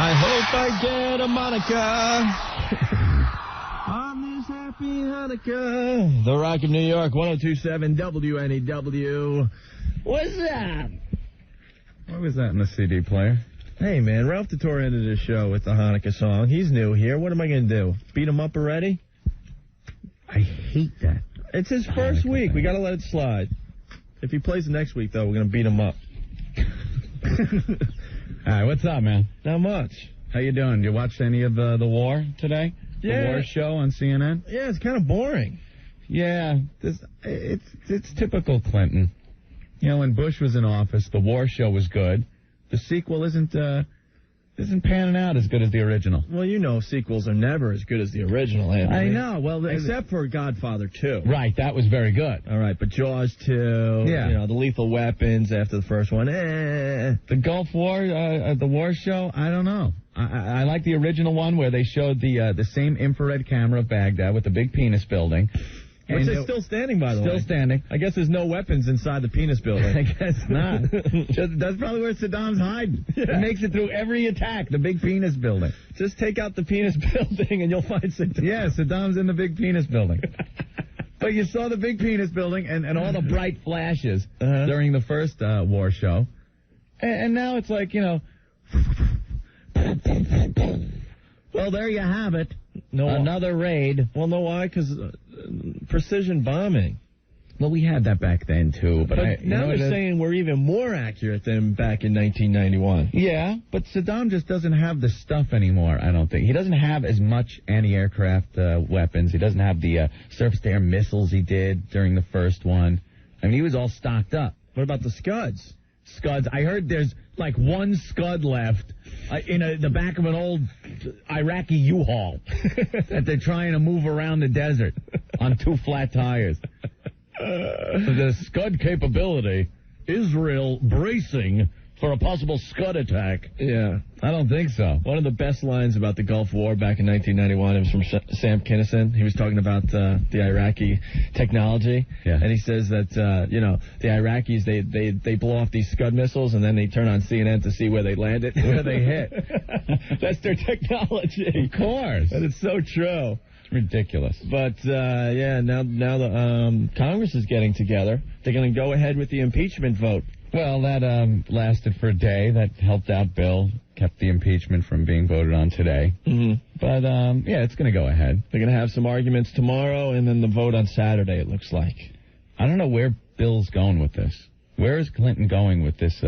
I hope I get a Monica on this happy Hanukkah. The Rock of New York, 102.7 WNEW. What's up? What was that in the CD player? Hey, man, Ralph DeTore ended his show with the Hanukkah song. He's new here. What am I going to do? Beat him up already? I hate that. It's his first week. We got to let it slide. If he plays the next week, though, we're going to beat him up. All right, what's up, man? Not much. How you doing? You watch any of the War today? Yeah. The War show on CNN? Yeah, it's kind of boring. Yeah, it's typical Clinton. You know, when Bush was in office, the War show was good. The sequel isn't panning out as good as the original. Well, you know, sequels are never as good as the original, Anthony. I know. Well, except for Godfather 2. Right, that was very good. All right, but Jaws 2, yeah. You know, the Lethal Weapons after the first one, The Gulf War, the War show, I don't know. I like the original one where they showed the same infrared camera of Baghdad with the big penis building. Which is still standing, by the way. Still standing. I guess there's no weapons inside the penis building. I guess not. That's probably where Saddam's hiding. Yeah. It makes it through every attack, the big penis building. Just take out the penis building and you'll find Saddam. Yeah, Saddam's in the big penis building. But you saw the big penis building and all the bright flashes during the first War show. And now it's like, you know, well, there you have it. Another raid. Well, no, why? Because precision bombing. Well, we had that back then, too. But now they're saying we're even more accurate than back in 1991. Yeah, but Saddam just doesn't have the stuff anymore, I don't think. He doesn't have as much anti-aircraft weapons. He doesn't have the surface-to-air missiles he did during the first one. I mean, he was all stocked up. What about the Scuds? Scuds. I heard there's like one Scud left in the back of an old Iraqi U-Haul that they're trying to move around the desert on 2 flat tires. The Scud capability, Israel bracing for a possible Scud attack. Yeah. I don't think so. One of the best lines about the Gulf War back in 1991, it was from Sam Kinison. He was talking about the Iraqi technology. Yeah. And he says that, you know, the Iraqis, they blow off these Scud missiles and then they turn on CNN to see where they landed, where they hit. That's their technology. Of course. And it's so true. It's ridiculous. But, yeah, now the Congress is getting together. They're going to go ahead with the impeachment vote. Well, that lasted for a day. That helped out Bill, kept the impeachment from being voted on today. Mm-hmm. But, yeah, it's going to go ahead. They're going to have some arguments tomorrow and then the vote on Saturday, it looks like. I don't know where Bill's going with this. Where is Clinton going with this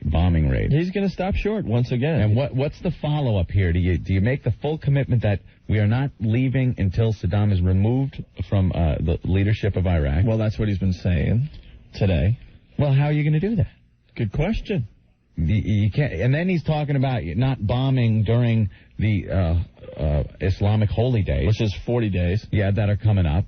bombing raid? He's going to stop short once again. And what's the follow-up here? Do you make the full commitment that we are not leaving until Saddam is removed from the leadership of Iraq? Well, that's what he's been saying today. Well, how are you going to do that? Good question. You can't. And then he's talking about not bombing during the Islamic holy days, which is 40 days. Yeah, that are coming up.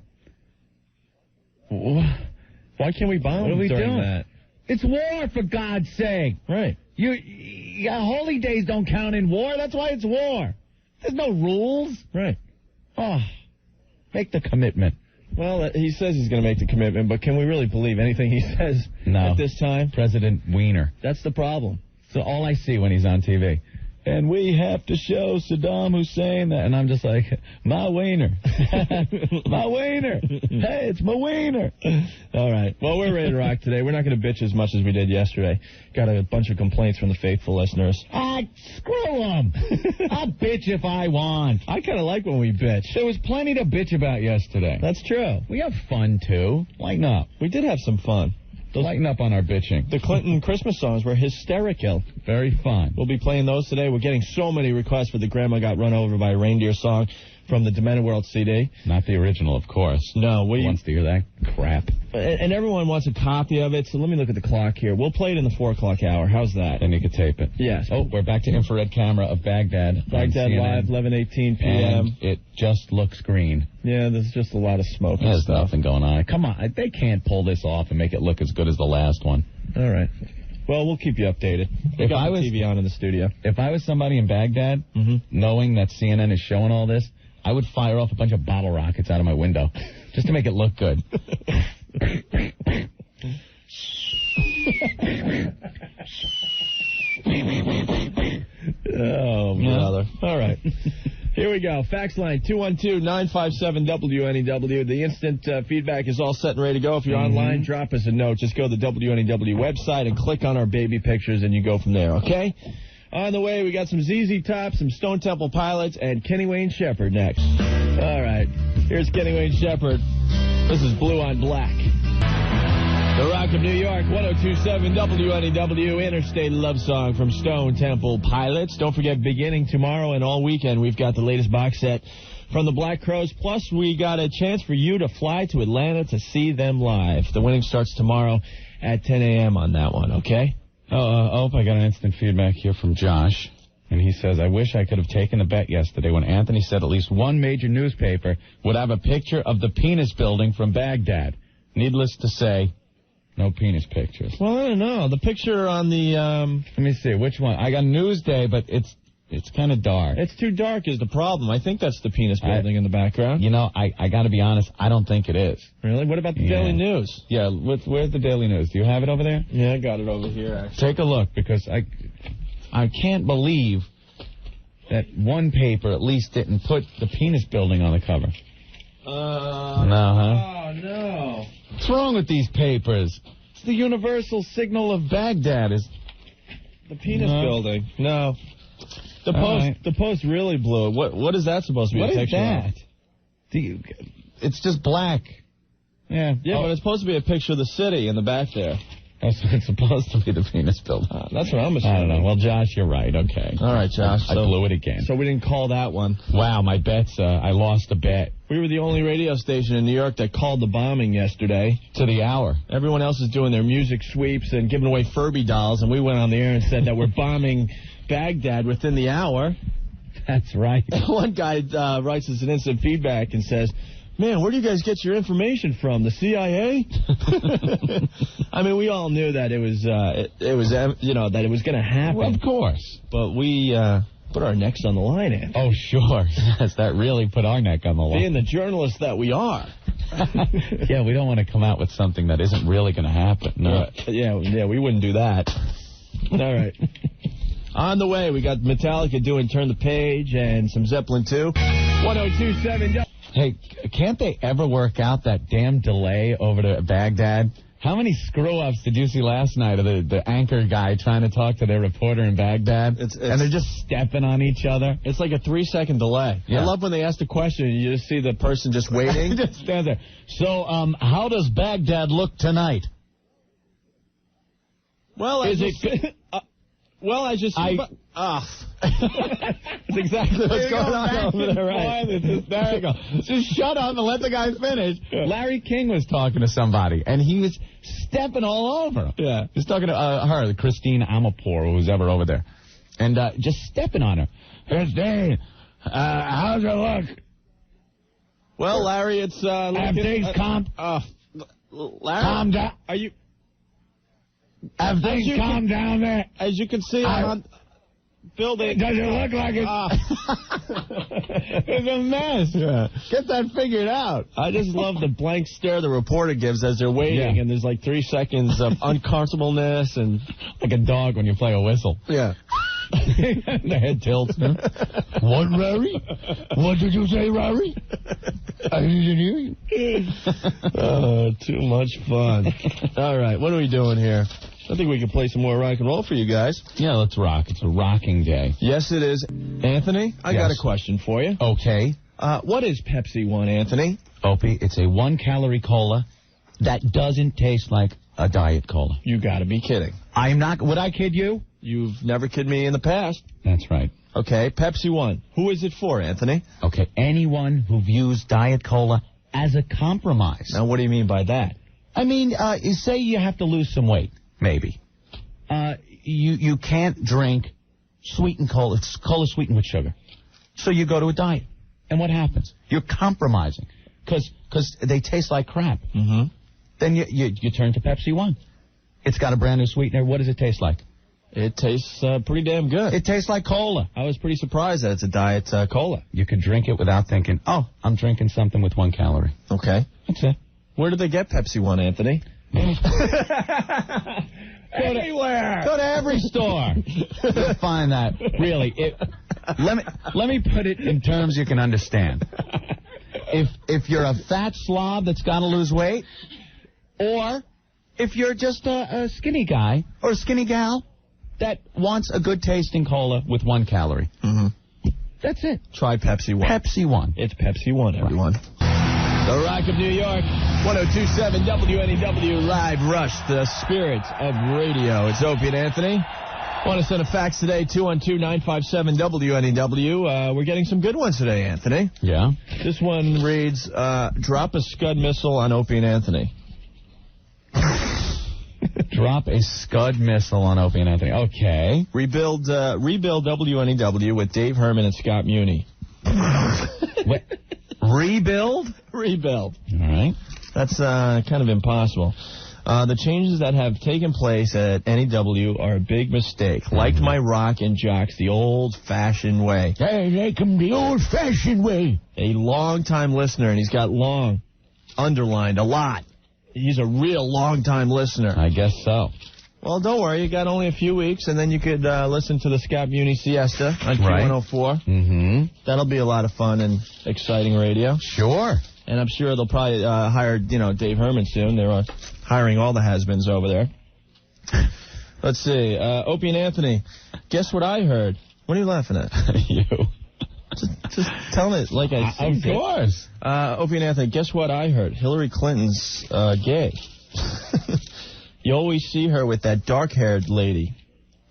Why can't we bomb during that? It's war, for God's sake. Right. Holy days don't count in war. That's why it's war. There's no rules. Right. Oh, make the commitment. Well, he says he's going to make the commitment, but can we really believe anything he says at this time? President Wiener. That's the problem. So all I see when he's on TV. And we have to show Saddam Hussein that. And I'm just like, my wiener. My wiener. Hey, it's my wiener. All right. Well, we're ready to rock today. We're not going to bitch as much as we did yesterday. Got a bunch of complaints from the faithful listeners. Screw them. I'll bitch if I want. I kind of like when we bitch. There was plenty to bitch about yesterday. That's true. We have fun, too. Lighten up. We did have some fun. Lighten up on our bitching. The Clinton Christmas songs were hysterical. Very fun. We'll be playing those today. We're getting so many requests for the Grandma Got Run Over by a Reindeer song from the Demented World CD. Not the original, of course. No. Who wants to hear that crap? And everyone wants a copy of it, so let me look at the clock here. We'll play it in the 4 o'clock hour. How's that? And you can tape it. Yes. Oh, we're back to infrared camera of Baghdad. Baghdad Live, 11:18 p.m. And it just looks green. Yeah, there's just a lot of smoke. There's nothing going on. Come on. They can't pull this off and make it look as good as the last one. All right. Well, we'll keep you updated. We got the TV on in the studio. If I was somebody in Baghdad, knowing that CNN is showing all this, I would fire off a bunch of bottle rockets out of my window just to make it look good. Oh, brother. All right. Here we go. Fax line 212-957-WNEW. The instant feedback is all set and ready to go. If you're online, drop us a note. Just go to the WNEW website and click on our baby pictures, and you go from there, okay? On the way, we got some ZZ Top, some Stone Temple Pilots, and Kenny Wayne Shepherd next. All right. Here's Kenny Wayne Shepherd. This is Blue on Black. The Rock of New York, 102.7 WNEW, Interstate Love Song from Stone Temple Pilots. Don't forget, beginning tomorrow and all weekend, we've got the latest box set from the Black Crowes. Plus, we got a chance for you to fly to Atlanta to see them live. The winning starts tomorrow at 10 a.m. on that one, okay? I got an instant feedback here from Josh. And he says, I wish I could have taken the bet yesterday when Anthony said at least one major newspaper would have a picture of the penis building from Baghdad. Needless to say, no penis pictures. Well, I don't know. The picture on the... Let me see. Which one? I got Newsday, but it's kind of dark. It's too dark is the problem. I think that's the penis building in the background. You know, I got to be honest. I don't think it is. Really? What about the Daily News? Yeah, where's the Daily News? Do you have it over there? Yeah, I got it over here, actually. Take a look, because I can't believe that one paper at least didn't put the penis building on the cover. No, huh? Oh, no. What's wrong with these papers? It's the universal signal of Baghdad. Is the penis building? No. The Post really blew it. What is that supposed to be? What a picture is that? It's just black. Yeah, but it's supposed to be a picture of the city in the back there. It's supposed to be the penis building. That's what I'm assuming. I don't know. Well, Josh, you're right. Okay. All right, Josh. I blew it again. So we didn't call that one. Wow, my bets. I lost a bet. We were the only radio station in New York that called the bombing yesterday. To the hour. Everyone else is doing their music sweeps and giving away Furby dolls, and we went on the air and said that we're bombing Baghdad within the hour. That's right. One guy writes us an instant feedback and says, man, where do you guys get your information from? The CIA? I mean, we all knew that it was that it was going to happen. Well, of course. But we put our necks on the line, Anthony. Oh, sure. Yes, that really put our neck on the line. Being the journalists that we are. Yeah, we don't want to come out with something that isn't really going to happen. No. Yeah, we wouldn't do that. All right. On the way, we got Metallica doing Turn the Page and some Zeppelin 2. 102.7. Hey, can't they ever work out that damn delay over to Baghdad? How many screw-ups did you see last night of the anchor guy trying to talk to their reporter in Baghdad? And they're just stepping on each other. It's like a 3-second delay. Yeah. I love when they ask the question and you just see the person just waiting. Just stand there. So, how does Baghdad look tonight? Well, as you see... That's exactly what's going on over there, right? It's hysterical. Just shut up and let the guy finish. Yeah. Larry King was talking to somebody, and he was stepping all over him. Yeah. He was talking to her, Christine Amanpour, who was ever over there, and just stepping on her. Christine, how's it look? Well, Larry, it's... have things calmed? Larry, calm down. Are you... Have things calmed down there? As you can see, I'm on building. Does it look like it's... It's a mess. Yeah. Get that figured out. I just love the blank stare the reporter gives as they're waiting, and there's like 3 seconds of uncomfortableness and... Like a dog when you play a whistle. Yeah. The head tilts. What, Larry? What did you say, Larry? I didn't hear you. Oh, too much fun. All right, what are we doing here? I think we can play some more rock and roll for you guys. Yeah, let's rock. It's a rocking day. Yes, it is. Anthony, I got a question for you. Okay. What is Pepsi One, Anthony? Opie, it's a 1-calorie cola that doesn't taste like a diet cola. You got to be kidding. I'm not. Would I kid you? You've never kidded me in the past. That's right. Okay, Pepsi One. Who is it for, Anthony? Okay, anyone who views diet cola as a compromise. Now, what do you mean by that? I mean, you say you have to lose some weight, maybe. You can't drink sweetened cola. It's cola sweetened with sugar. So you go to a diet. And what happens? You're compromising because they taste like crap. Mm-hmm. Then you turn to Pepsi One. It's got a brand new sweetener. What does it taste like? It tastes pretty damn good. It tastes like cola. I was pretty surprised that it's a diet cola. You can drink it without thinking, oh, I'm drinking something with 1 calorie. Okay. That's it. Where did they get Pepsi One, Anthony? Anywhere. Go to every store. You'll find that. Really, let me put it in terms you can understand. If you're a fat slob that's got to lose weight, or if you're just a skinny guy or a skinny gal that wants a good tasting cola with 1 calorie. Mm-hmm. That's it. Try Pepsi One. Pepsi One. It's Pepsi One, everyone. The Rock of New York, 102.7 WNEW Live Rush, the spirit of radio. It's Opie and Anthony. Want to send a fax today, 212-957 WNEW. We're getting some good ones today, Anthony. Yeah. This one reads, drop a scud missile on Opie and Anthony. Drop a scud missile on Opie and Anthony. Okay. Rebuild WNEW with Dave Herman and Scott Muni. What? Rebuild? Rebuild. All right. That's kind of impossible. The changes that have taken place at NEW are a big mistake. Liked my rock and jocks the old-fashioned way. Hey, like them the old-fashioned way. A long-time listener, and he's got long underlined a lot. He's a real long-time listener. I guess so. Well, don't worry. You got only a few weeks, and then you could listen to the Scott Muni Siesta on Q104. Mm-hmm. That'll be a lot of fun and exciting radio. Sure. And I'm sure they'll probably hire, Dave Herman soon. They're hiring all the has-beens over there. Let's see. Opie and Anthony, guess what I heard? What are you laughing at? You. Just tell it like I see Of course. Opie and Anthony, guess what I heard? Hillary Clinton's gay. You always see her with that dark-haired lady.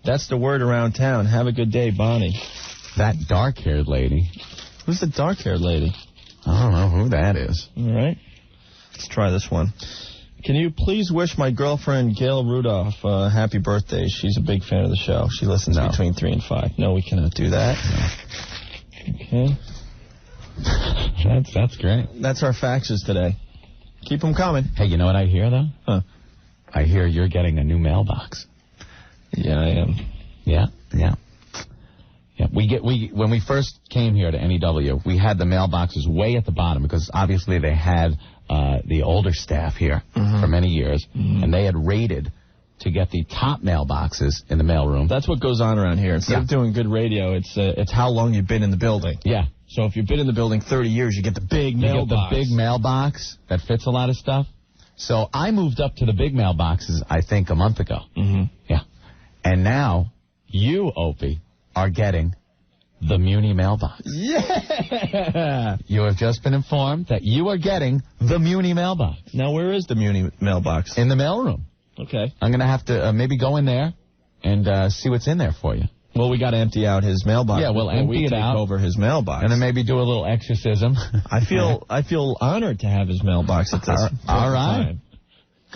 That's the word around town. Have a good day, Bonnie. That dark-haired lady. Who's the dark-haired lady? I don't know who that is. All right. Let's try this one. Can you please wish my girlfriend, Gail Rudolph, happy birthday? She's a big fan of the show. She listens between 3 and 5. No, we cannot do that. No. Okay. That's great. That's our faxes today. Keep them coming. Hey, you know what I hear, though? Huh. I hear you're getting a new mailbox. Yeah, I am. Yeah. When we first came here to NEW, we had the mailboxes way at the bottom because obviously they had the older staff here for many years, and they had rated to get the top mailboxes in the mailroom. That's what goes on around here. Instead of doing good radio, it's how long you've been in the building. Yeah. So if you've been in the building 30 years, you get the big mailbox. You get the big mailbox that fits a lot of stuff. So I moved up to the big mailboxes, I think, a month ago. Mm-hmm. Yeah. And now you, Opie, are getting the Muni mailbox. Yeah! You have just been informed that you are getting the Muni mailbox. Now, where is the Muni mailbox? In the mailroom. Okay. I'm going to have to maybe go in there and see what's in there for you. Well, we got to empty out his mailbox. Yeah, we'll empty it out. Over his mailbox. And then maybe do a little exorcism. I feel honored to have his mailbox at this all right. time.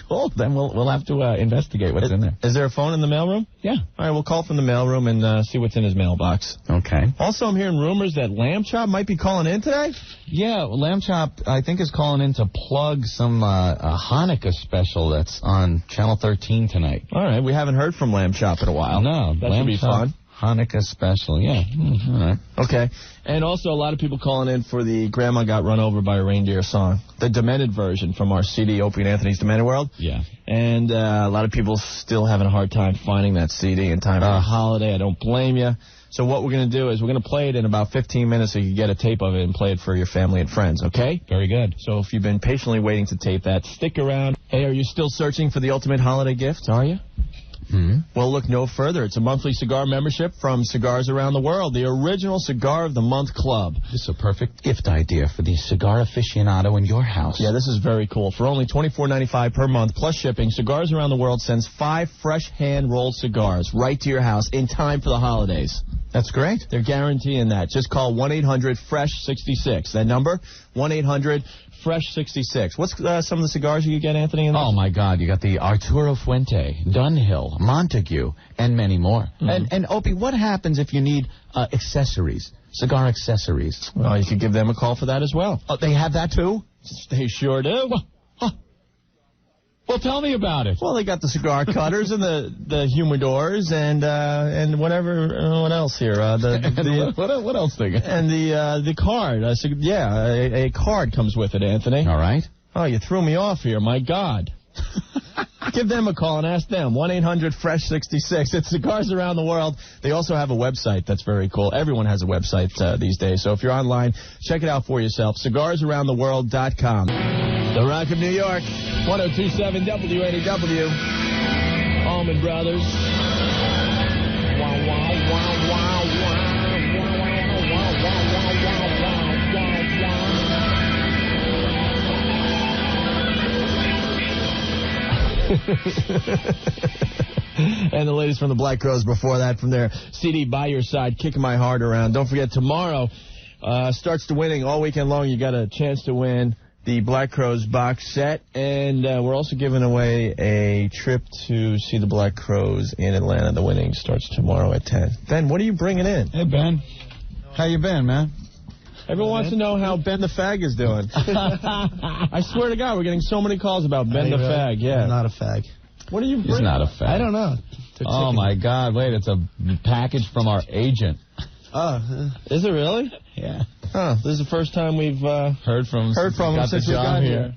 Cool. Then we'll have to investigate what's in there. Is there a phone in the mailroom? Yeah. All right, we'll call from the mailroom and see what's in his mailbox. Okay. Also, I'm hearing rumors that Lambchop might be calling in today. Yeah, Lambchop, I think, is calling in to plug some Hanukkah special that's on Channel 13 tonight. All right, we haven't heard from Lambchop in a while. No, that should be fun. Hanukkah special, yeah. All right. Okay. And also a lot of people calling in for the Grandma Got Run Over by a Reindeer song, the demented version from our CD, Opie and Anthony's Demented World. Yeah. And a lot of people still having a hard time finding that CD in time for the holiday. I don't blame you. So what we're going to do is we're going to play it in about 15 minutes so you can get a tape of it and play it for your family and friends, okay? Very good. So if you've been patiently waiting to tape that, stick around. Hey, are you still searching for the ultimate holiday gift, are you? Well, look no further. It's a monthly cigar membership from Cigars Around the World, the original Cigar of the Month Club. This is a perfect gift idea for the cigar aficionado in your house. Yeah, this is very cool. For only $24.95 per month plus shipping, Cigars Around the World sends 5 fresh hand-rolled cigars right to your house in time for the holidays. That's great. They're guaranteeing that. Just call 1-800-FRESH-66. That number, 1-800-FRESH-66. What's some of the cigars you get, Anthony? In oh, my God. You got the Arturo Fuente, Dunhill, Montague, and many more. And Opie, what happens if you need accessories, cigar accessories? Well, you could give them a call for that as well. Oh, they have that, too? They sure do. Well, tell me about it. Well, they got the cigar cutters and the humidors and whatever. What else here? What else they got? And the card. A card comes with it, Anthony. All right. Oh, you threw me off here. My God. Give them a call and ask them. 1-800-FRESH-66. It's Cigars Around the World. They also have a website that's very cool. Everyone has a website these days. So if you're online, check it out for yourself. CigarsAroundTheWorld.com. The Rock of New York. 1027 WNEW. Allman Brothers. Wow, wow, wow, wow, wow. And the ladies from the Black Crowes before that from their CD By Your Side, Kicking My Heart Around. Don't forget, tomorrow starts the winning. All weekend long, you got a chance to win the Black Crowes box set. And we're also giving away a trip to see the Black Crowes in Atlanta. The winning starts tomorrow at 10. Ben, what are you bringing in? Hey, Ben. How you been, man? Everyone wants to know how Ben the Fag is doing. I swear to God, we're getting so many calls about Ben the Fag. Yeah. I'm not a fag. What are you bringing? He's not a fag. I don't know. Oh, my God. Wait, it's a package from our agent. Oh. Is it really? Yeah. Huh. This is the first time we've heard from him since we got here.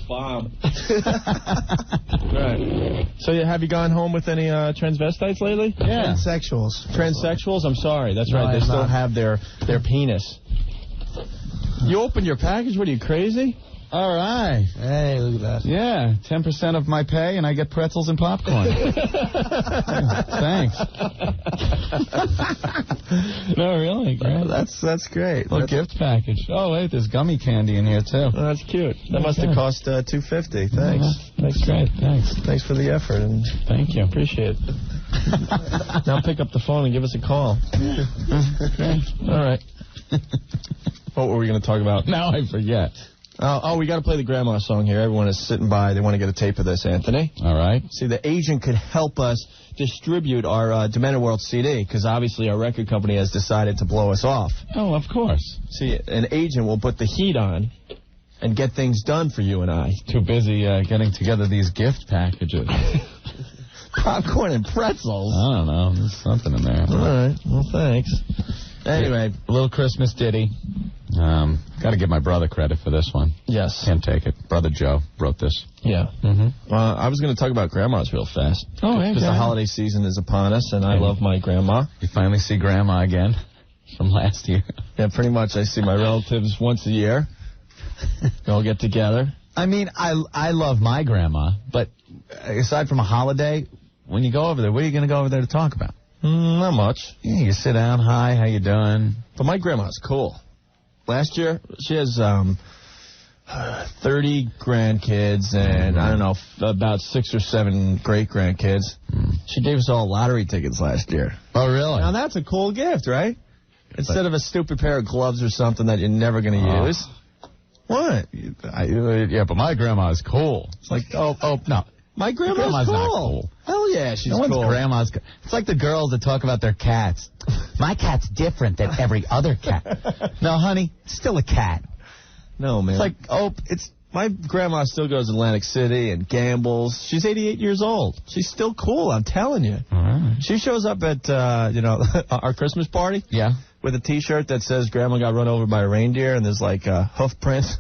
Bomb. Right. So, have you gone home with any transvestites lately? Yeah. Transsexuals. Transsexuals? I'm sorry. That's right. They still have their penis. You opened your package? What are you, crazy? All right. Hey, look at that. Yeah, 10% of my pay, and I get pretzels and popcorn. Thanks. No, really. Great. That's great. Little gift package. Oh, wait, there's gummy candy in here, too. Oh, that's cute. That must have cost $2.50. Thanks. That's great. Thanks. Thanks for the effort. And thank you. Appreciate it. Now pick up the phone and give us a call. Okay. All right. What were we going to talk about? Now I forget. Oh, we got to play the grandma song here. Everyone is sitting by. They want to get a tape of this, Anthony. All right. See, the agent could help us distribute our Demented World CD, because obviously our record company has decided to blow us off. Oh, of course. See, an agent will put the heat on and get things done for you and I. Too busy getting together these gift packages. Popcorn and pretzels. I don't know. There's something in there. All right. Well, thanks. Anyway, a little Christmas ditty. Got to give my brother credit for this one. Yes. Can't take it. Brother Joe wrote this. Yeah. Mm-hmm. I was going to talk about grandmas real fast. Oh, because the holiday season is upon us, and I love my grandma. You finally see Grandma again from last year. Yeah, pretty much. I see my relatives once a year. We all get together. I mean, I love my grandma, but aside from a holiday, when you go over there, what are you going to go over there to talk about? Not much. Yeah, you sit down. Hi, how you doing? But my grandma's cool. Last year, she has 30 grandkids and, I don't know, about 6 or 7 great-grandkids. She gave us all lottery tickets last year. Oh, really? Now, that's a cool gift, right? Instead of a stupid pair of gloves or something that you're never going to use. What? Yeah, but my grandma is cool. It's like, oh, no. My grandma's not cool. cool. Hell yeah, she's no one's cool. Grandma's cool. It's like the girls that talk about their cats. My cat's different than every other cat. No, honey, it's still a cat. No, man. It's like, my grandma still goes to Atlantic City and gambles. She's 88 years old. She's still cool, I'm telling you. All right. She shows up at, our Christmas party. Yeah. With a T-shirt that says Grandma got run over by a reindeer, and there's like hoof prints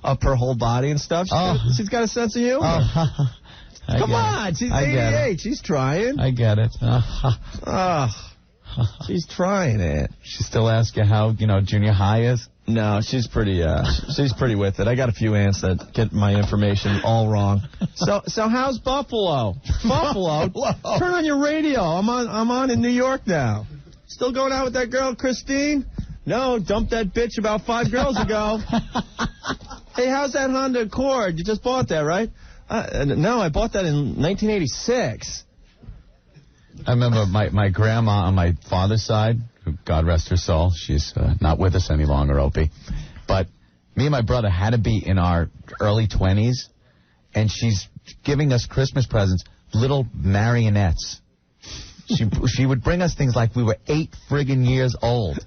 up her whole body and stuff. She's got a sense of humor. Come on, she's 88. She's trying. I get it. She's trying it. She still asks you how, junior high is? No, she's pretty with it. I got a few aunts that get my information all wrong. So how's Buffalo? Buffalo? Turn on your radio. I'm on in New York now. Still going out with that girl, Christine? No, dumped that bitch about 5 girls ago. Hey, how's that Honda Accord? You just bought that, right? No, I bought that in 1986. I remember my grandma on my father's side, who, God rest her soul, she's not with us any longer, Opie. But me and my brother had to be in our early 20s, and she's giving us Christmas presents, little marionettes. She would bring us things like we were 8 friggin' years old.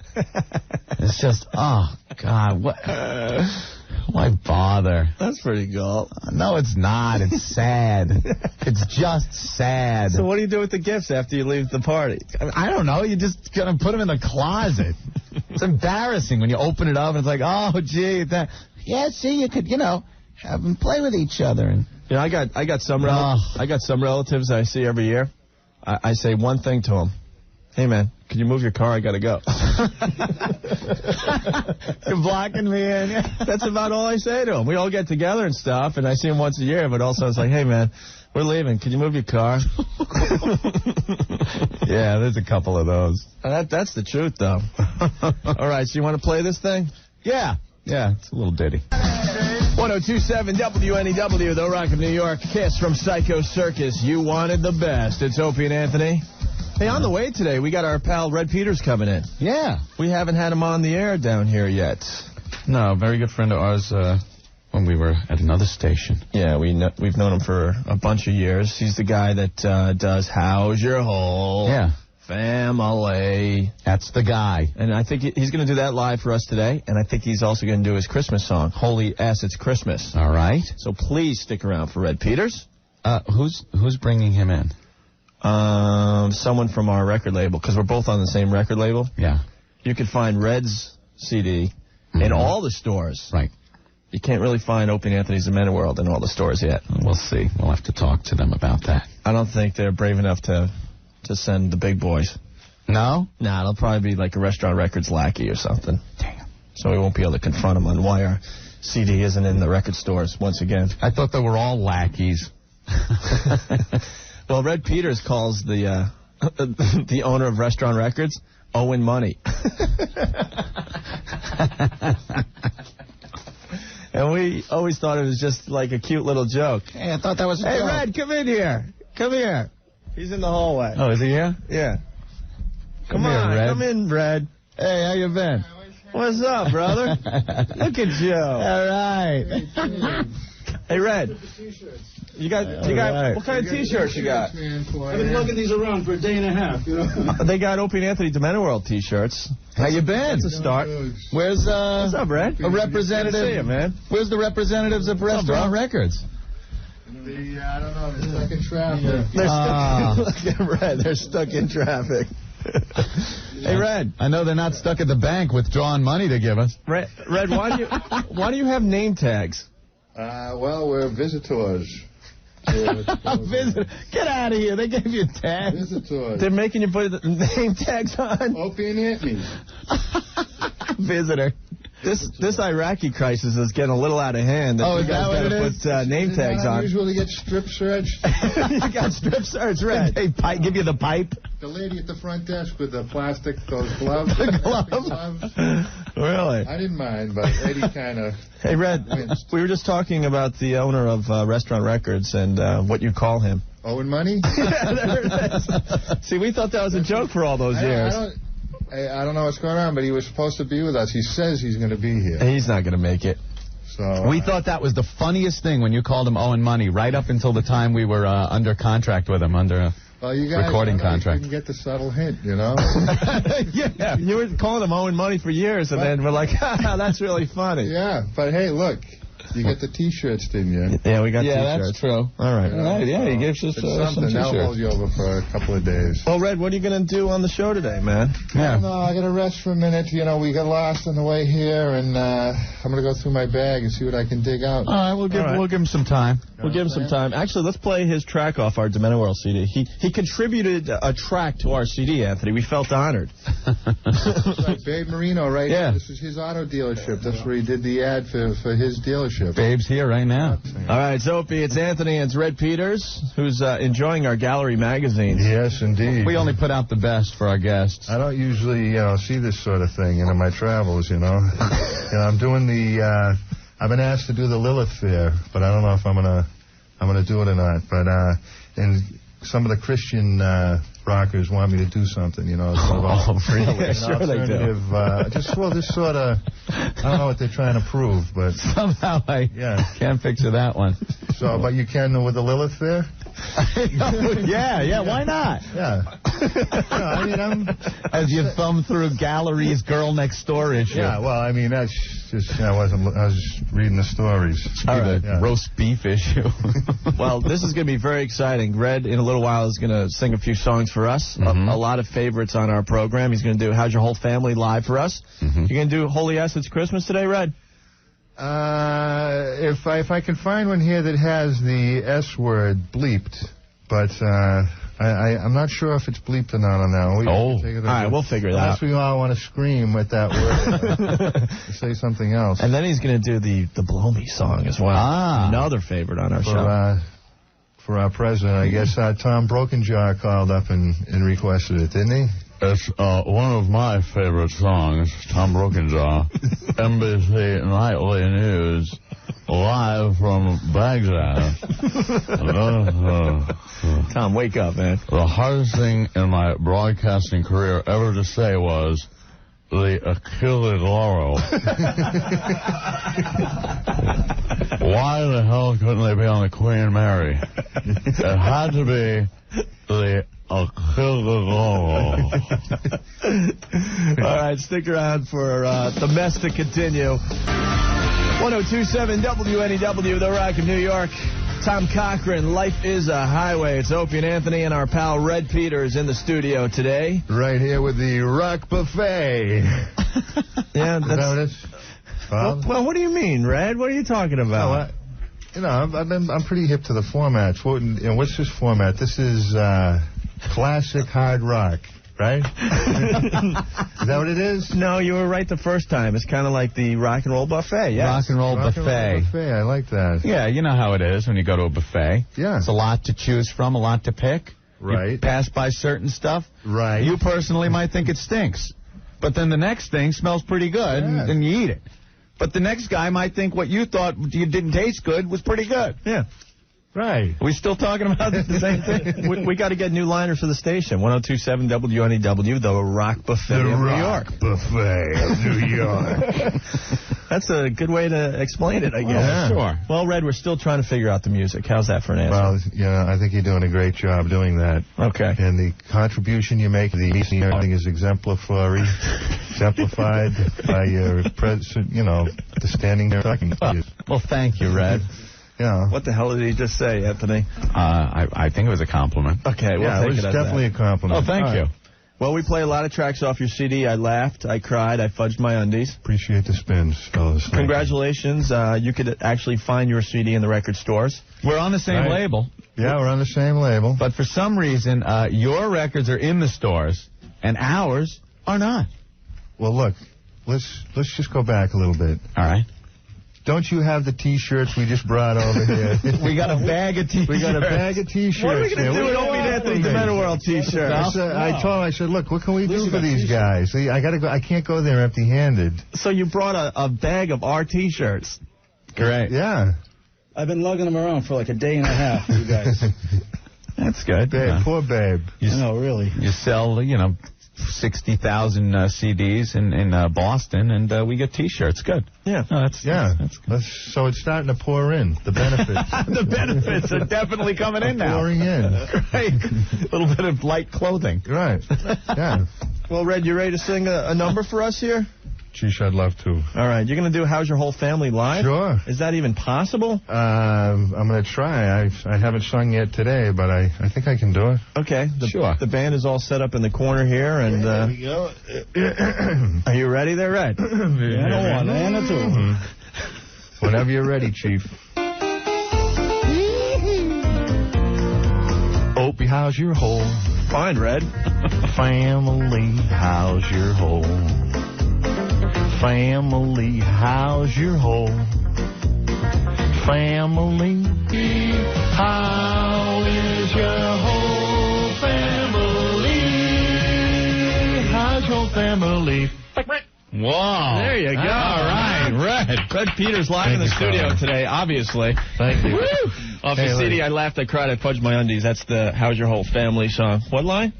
It's just, oh, God, what? Why bother? That's pretty cool. No, it's not. It's sad. It's just sad. So what do you do with the gifts after you leave the party? I don't know. You just gonna put them in the closet. It's embarrassing when you open it up and it's like, oh, gee. Yeah, see, you could have them play with each other. And You know, I got some relatives I see every year. I say one thing to them. Hey, man, can you move your car? I got to go. You're blocking me in. That's about all I say to them. We all get together and stuff, and I see them once a year, but also it's like, hey, man, we're leaving. Can you move your car? Yeah, there's a couple of those. That's the truth, though. All right, so you want to play this thing? Yeah, it's a little ditty. 1027 WNEW, The Rock of New York. Kiss from Psycho Circus. You wanted the best. It's Opie and Anthony. Hey, on the way today, we got our pal Red Peters coming in. Yeah. We haven't had him on the air down here yet. No, very good friend of ours when we were at another station. Yeah, we've known him for a bunch of years. He's the guy that does How's Your Hole? Yeah. Family. That's the guy. And I think he's going to do that live for us today. And I think he's also going to do his Christmas song, Holy S, It's Christmas. All right. So please stick around for Red Peters. Who's bringing him in? Someone from our record label, because we're both on the same record label. Yeah. You can find Red's CD in all the stores. Right. You can't really find Opie and Anthony's The Men of the World in all the stores yet. We'll see. We'll have to talk to them about that. I don't think they're brave enough to send the big boys. No? Nah, it'll probably be like a Restaurant Records lackey or something. Damn. So we won't be able to confront them on why our CD isn't in the record stores once again. I thought they were all lackeys. Well, Red Peters calls the owner of Restaurant Records Owen Money. And we always thought it was just like a cute little joke. Hey, I thought that was a Hey, joke. Red, come in here. Come here. He's in the hallway. Oh, is he here? Yeah. Come here, on, Red. come in, Red. Hey, how you been? What's up, brother? Look at you. All right. Hey, Red. You got right. What kind of T-shirts you got? I've been lugging these around for a day and a half, you know. They got Opie and Anthony Dementor World T-shirts. How you been? That's a start. Where's What's up, Red? a representative? Good to see you, man. Where's the representatives of Restaurant Records? I don't know, they're stuck in traffic. They're stuck. Look at Red. They're stuck in traffic. Hey, Red. I know they're not stuck at the bank withdrawing money to give us. Red, why do you have name tags? Well, we're visitors. Visitor. Get out of here. They gave you tags. Visitors. They're making you put the name tags on. Opie and Anthony. Visitor. This Iraqi crisis is getting a little out of hand. Oh, is you guys that what gotta it is? put name tags on. Usually get strip searched. You got strip search, Red. They give you the pipe. The lady at the front desk with the plastic, those gloves. The plastic gloves. Really? I didn't mind, but Eddie kind of... Hey, Red, we were just talking about the owner of Restaurant Records and what you call him. Owing money? Yeah, there it is. See, we thought that was a joke for all those years. I don't know what's going on, but he was supposed to be with us. He says he's going to be here. He's not going to make it. So We thought that was the funniest thing when you called him Owen Money, right up until the time we were under contract with him, under you guys, recording contract. You didn't get the subtle hint, you know? Yeah, you were calling him Owen Money for years, and then we're like, that's really funny. Yeah, but hey, look, you get the T-shirts, didn't you? Yeah, we got Yeah, T-shirts. that's true. All right. Yeah, he gives us It's some something. That'll hold T-shirts. you over for a couple of days. Well, Red, what are you going to do on the show today, man? Yeah. No, I got to rest for a minute. You know, we got lost on the way here, and I'm going to go through my bag and see what I can dig out. All right, we'll give him some time. We'll give him some time. Actually, let's play his track off our Dementor World CD. He contributed a track to our CD, Anthony. We felt honored. That's right, Babe Marino, right? Yeah. This is his auto dealership. That's where he did the ad for his dealership. Babe's here right now. All right, it's Opie, it's Anthony, and it's Red Peters, who's enjoying our gallery magazines. Yes, indeed. We only put out the best for our guests. I don't usually, see this sort of thing in my travels, I'm doing the, I've been asked to do the Lilith Fair, but I don't know if I'm gonna do it or not. But, and some of the Christian, rockers want me to do something, sort of really? Yeah, sure they do. Just sort of, I don't know what they're trying to prove, but Somehow I can't picture that one. so, but you can with the Lilith Fair? Yeah, why not? Yeah. I'm As you thumb through Gallery's Girl Next Door issue. yeah. Well, that's just I was just reading the stories. All right. Yeah. Roast beef issue. Well, this is going to be very exciting. Red, in a little while, is going to sing a few songs for us. Mm-hmm. A lot of favorites on our program. He's going to do How's Your Whole Family live for us. Mm-hmm. You're going to do Holy S, It's Christmas today, Red? If I can find one here that has the S word bleeped, but I'm not sure if it's bleeped or not on that one. All right, we'll figure it out. Unless we all want to scream with that word. Say something else. And then he's going to do the Blow Me song as well. Another favorite on our show. For our president, I guess Tom Brokenjaw called up and requested it, didn't he? It's one of my favorite songs, Tom Brokenjaw, NBC Nightly News, live from Baghdad. Tom, wake up, man. The hardest thing in my broadcasting career ever to say was the Achille Laurel. Why the hell couldn't they be on the Queen Mary? It had to be the Achille Laurel. All right, stick around for the mess to continue. 1027 WNEW, The Rock of New York. Tom Cochran, Life is a Highway. It's Opie and Anthony and our pal Red Peters in the studio today. Right here with the Rock Buffet. Yeah, that's... Notice? Well, what do you mean, Red? What are you talking about? I'm pretty hip to the formats. What's this format? This is classic hard rock, right? Is that what it is? No, you were right the first time. It's kind of like the Rock and Roll Buffet, yes. Rock and Roll Buffet. I like that. Yeah, you know how it is when you go to a buffet. Yeah. It's a lot to choose from, a lot to pick. Right. You pass by certain stuff. Right. You personally might think it stinks. But then the next thing smells pretty good, and you eat it. But the next guy might think what you thought you didn't taste good was pretty good. Yeah. Right. Are we still talking about the same thing? we got to get new liners for the station. 1027 WNEW, The Rock Buffet of New York. Buffet of New York. That's a good way to explain it, I guess. Yeah. Sure. Well, Red, we're still trying to figure out the music. How's that for an answer? Well, I think you're doing a great job doing that. Okay. And the contribution you make to the evening is exemplified by your the standing there talking to you. Well, thank you, Red. Yeah. What the hell did he just say, Anthony? I think it was a compliment. Okay, it was definitely a compliment. Oh, thank you. Well, we play a lot of tracks off your CD. I laughed, I cried, I fudged my undies. Appreciate the spins, fellas. Congratulations. You could actually find your CD in the record stores. We're on the same label. Yeah, we're on the same label. But for some reason, your records are in the stores, and ours are not. Well, look, let's just go back a little bit. All right. Don't you have the T-shirts we just brought over here? We got a bag of T-shirts. We got a bag of T-shirts. What are we going to do with Opie and Anthony, the Meta World T-shirts? I said, look, what can we do for these guys? See, I can't go there empty-handed. So you brought a bag of our T-shirts. Great. Yeah. I've been lugging them around for like a day and a half for you guys. That's good. Babe, poor babe. I know, really. You sell, 60,000 CDs in Boston, and we get T-shirts. Good. Yeah. No, that's good. So it's starting to pour in, the benefits. The benefits are definitely coming in now. Pouring in. Great. A little bit of light clothing. Right. Yeah. Well, Red, you ready to sing a number for us here? Geez, I'd love to. All right. You're going to do How's Your Whole Family live? Sure. Is that even possible? I'm going to try. I haven't sung yet today, but I think I can do it. Okay. Sure. The band is all set up in the corner here. And there we go. Are you ready there, Red? And a one, and a two. Whenever you're ready, Chief. Opie, how's your whole Fine, Red. family? How's your whole family? How's your whole family? How is your whole family? How's your family? Whoa. There you go. All right, Red. Red Peters live in the studio today, obviously. Thank you. Woo! Off the CD, I laughed, I cried, I fudged my undies. That's the How's Your Whole Family song. What line?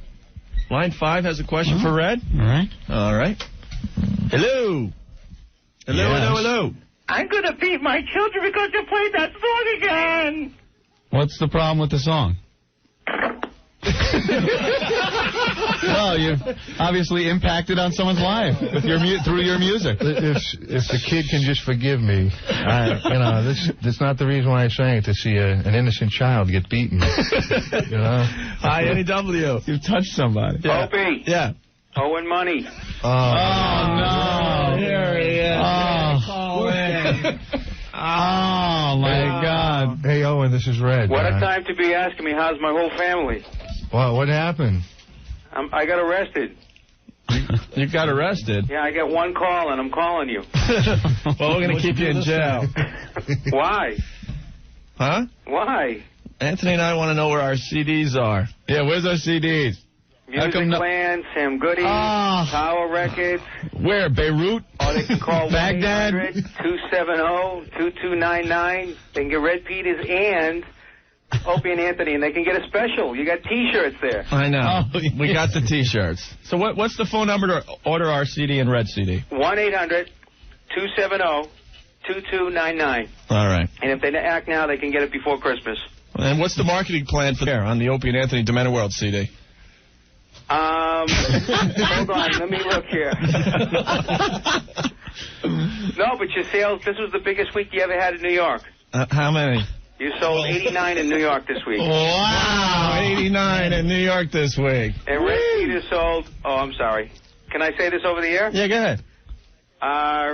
Line 5 has a question for Red. All right. All right. Hello. Hello, Yes. hello. I'm going to beat my children because you played that song again. What's the problem with the song? Well, you've obviously impacted on someone's life with through your music. If the kid can just forgive me, that's not the reason why I sang it, to see an innocent child get beaten. Hi, NEW. You've touched somebody. Yeah. Opie. Yeah. Owing money. Oh, no. Here he is. Oh. Oh, my God. Hey, Owen, this is Red. What a time to be asking me how's my whole family. What happened? I got arrested. You got arrested? Yeah, I got one call, and I'm calling you. Well, we're going to keep you in jail. Why? Huh? Why? Anthony and I want to know where our CDs are. Yeah, where's our CDs? Music Land, Sam Goody, Tower Records. Where, Beirut? Or they can call Baghdad? 1-800-270-2299. They can get Red Peters and Opie and Anthony, and they can get a special. You got T-shirts there. I know. We got the T-shirts. So what's the phone number to order our CD and Red CD? 1-800-270-2299. All right. And if they act now, they can get it before Christmas. And what's the marketing plan for there on the Opie and Anthony Demented World CD? Hold on, let me look here. No, but your sales, this was the biggest week you ever had in New York. How many? You sold 89 in New York this week. Wow, 89 in New York this week. And Red Peters sold, I'm sorry. Can I say this over the air? Yeah, go ahead.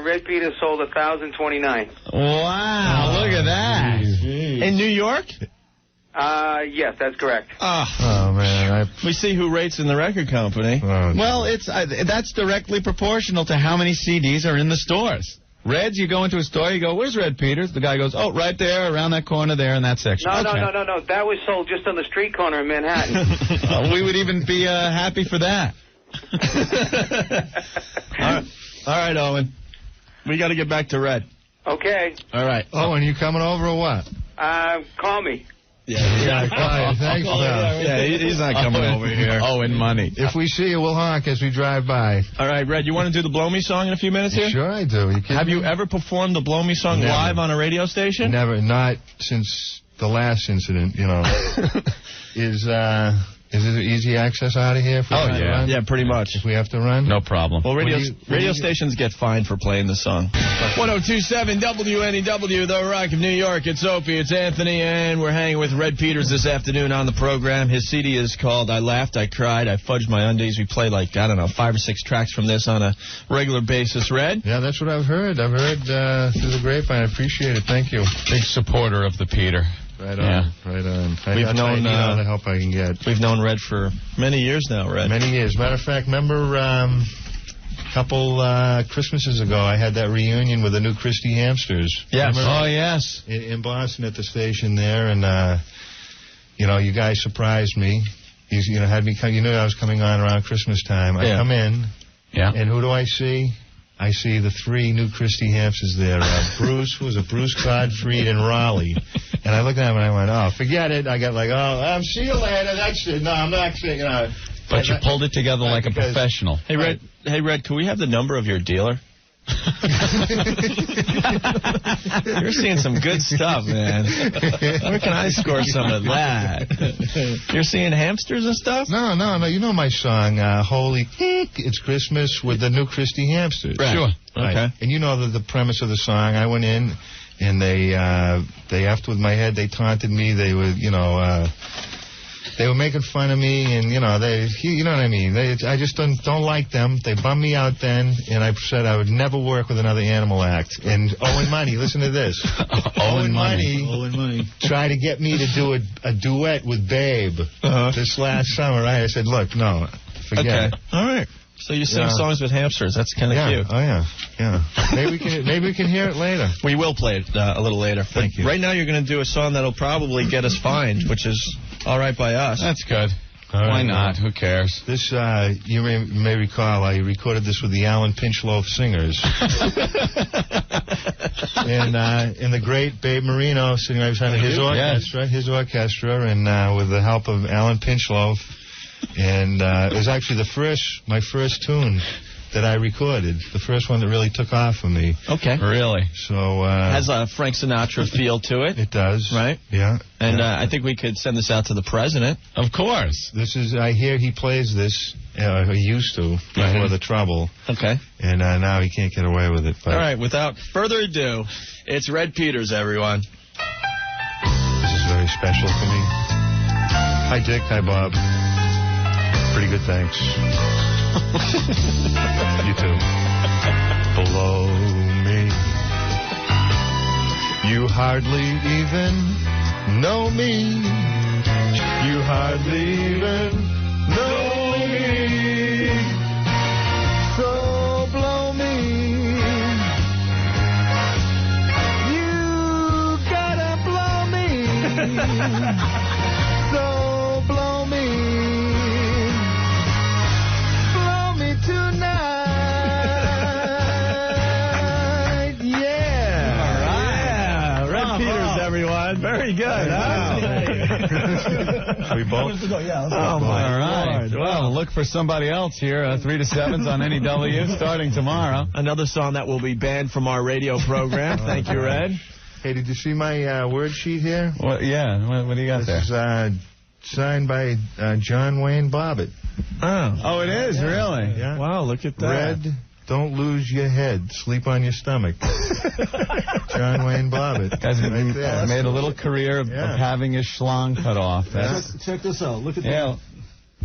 Red Peters sold 1,029. Wow, look at that. In New York? Yes, that's correct. Oh, man. We see who rates in the record company. Well, that's directly proportional to how many CDs are in the stores. Reds, you go into a store, you go, where's Red Peters? The guy goes, oh, right there, around that corner there in that section. No. That was sold just on the street corner in Manhattan. We would even be happy for that. All right, Owen. We got to get back to Red. Okay. All right. Owen, you coming over or what? Call me. Yeah, thanks, pal. Yeah, he's not coming over here. Owen money. If we see you, we'll honk as we drive by. All right, Red, you want to do the Blow Me song in a few minutes here? Sure I do. Have you ever performed the Blow Me song Never. live on a radio station? Never, not since the last incident, you know. Is it easy access out of here? If we have to run? Yeah, pretty much. If we have to run? No problem. Well, radio stations get fined for playing the song. 1027 WNEW, The Rock of New York. It's Opie, it's Anthony, and we're hanging with Red Peters this afternoon on the program. His CD is called I Laughed, I Cried, I Fudged My Undies. We play 5 or 6 tracks from this on a regular basis. Red? Yeah, that's what I've heard. I've heard through the grapevine. I appreciate it. Thank you. Big supporter of the Peter. Right on. Right on. We've known all the help I can get. We've known Red for many years now, Red. Many years. Matter of fact, remember a couple Christmases ago, I had that reunion with the new Christie Hamsters. Yes. Remember? Oh, yes. In Boston at the station there, and you guys surprised me. You had me come. You knew I was coming on around Christmas time. I come in, and who do I see? I see the 3 new Christie Hamsters there. Bruce Godfried, and Raleigh. And I looked at him and I went, oh, forget it. I got see you later. That's it. No, I'm not saying. But you pulled it together like a professional. Hey, Red, can we have the number of your dealer? You're seeing some good stuff, man. Where can I score some of that? You're seeing hamsters and stuff? No. You know my song, Holy It's Christmas with the new Christie Hamsters. Right. Sure. Okay. Right. And you know the premise of the song. I went in, and they effed with my head. They taunted me. They were, they were making fun of me, and you know what I mean. I just don't like them. They bummed me out then, and I said I would never work with another Animal Act. And Owen Money, listen to this. Owen Money tried to get me to do a duet with Babe this last summer. Right? I said, look, no, forget it. All right. So you sing songs with hamsters. That's kind of cute. Oh yeah. Maybe we can hear it later. We will play it a little later. Thank you. Right now you're going to do a song that'll probably get us fined, which is all right by us. That's good. Why not? Who cares? This, you may recall, I recorded this with the Alan Pinchloaf Singers. And the great Babe Marino sitting right beside his orchestra, and with the help of Alan Pinchloaf. And it was actually my first tune that I recorded, the first one that really took off for me. Okay. Really? So has a Frank Sinatra feel to it. It does. Right? Yeah. And I think we could send this out to the president. Of course. I hear he plays this, he used to, before the trouble. Okay. And now he can't get away with it. But all right, without further ado, it's Red Peters, everyone. This is very special for me. Hi, Dick. Hi, Bob. Pretty good, thanks. You too. Below me, You hardly even know me. You hardly even know me. So blow me. You gotta blow me. So blow me. Blow me tonight. Very good. We both. Oh, my Lord. Well, look for somebody else here. 3 to 7s on any W starting tomorrow. Another song that will be banned from our radio program. Thank you, Red. Hey, did you see my word sheet here? What, yeah, what do you got there? This is signed by John Wayne Bobbitt. Oh, it is, really? Yeah. Wow, look at that. Red, don't lose your head. Sleep on your stomach. John Wayne Bobbitt. Guys Right there. made a little career of having his schlong cut off. Check this out. Look at Yeah.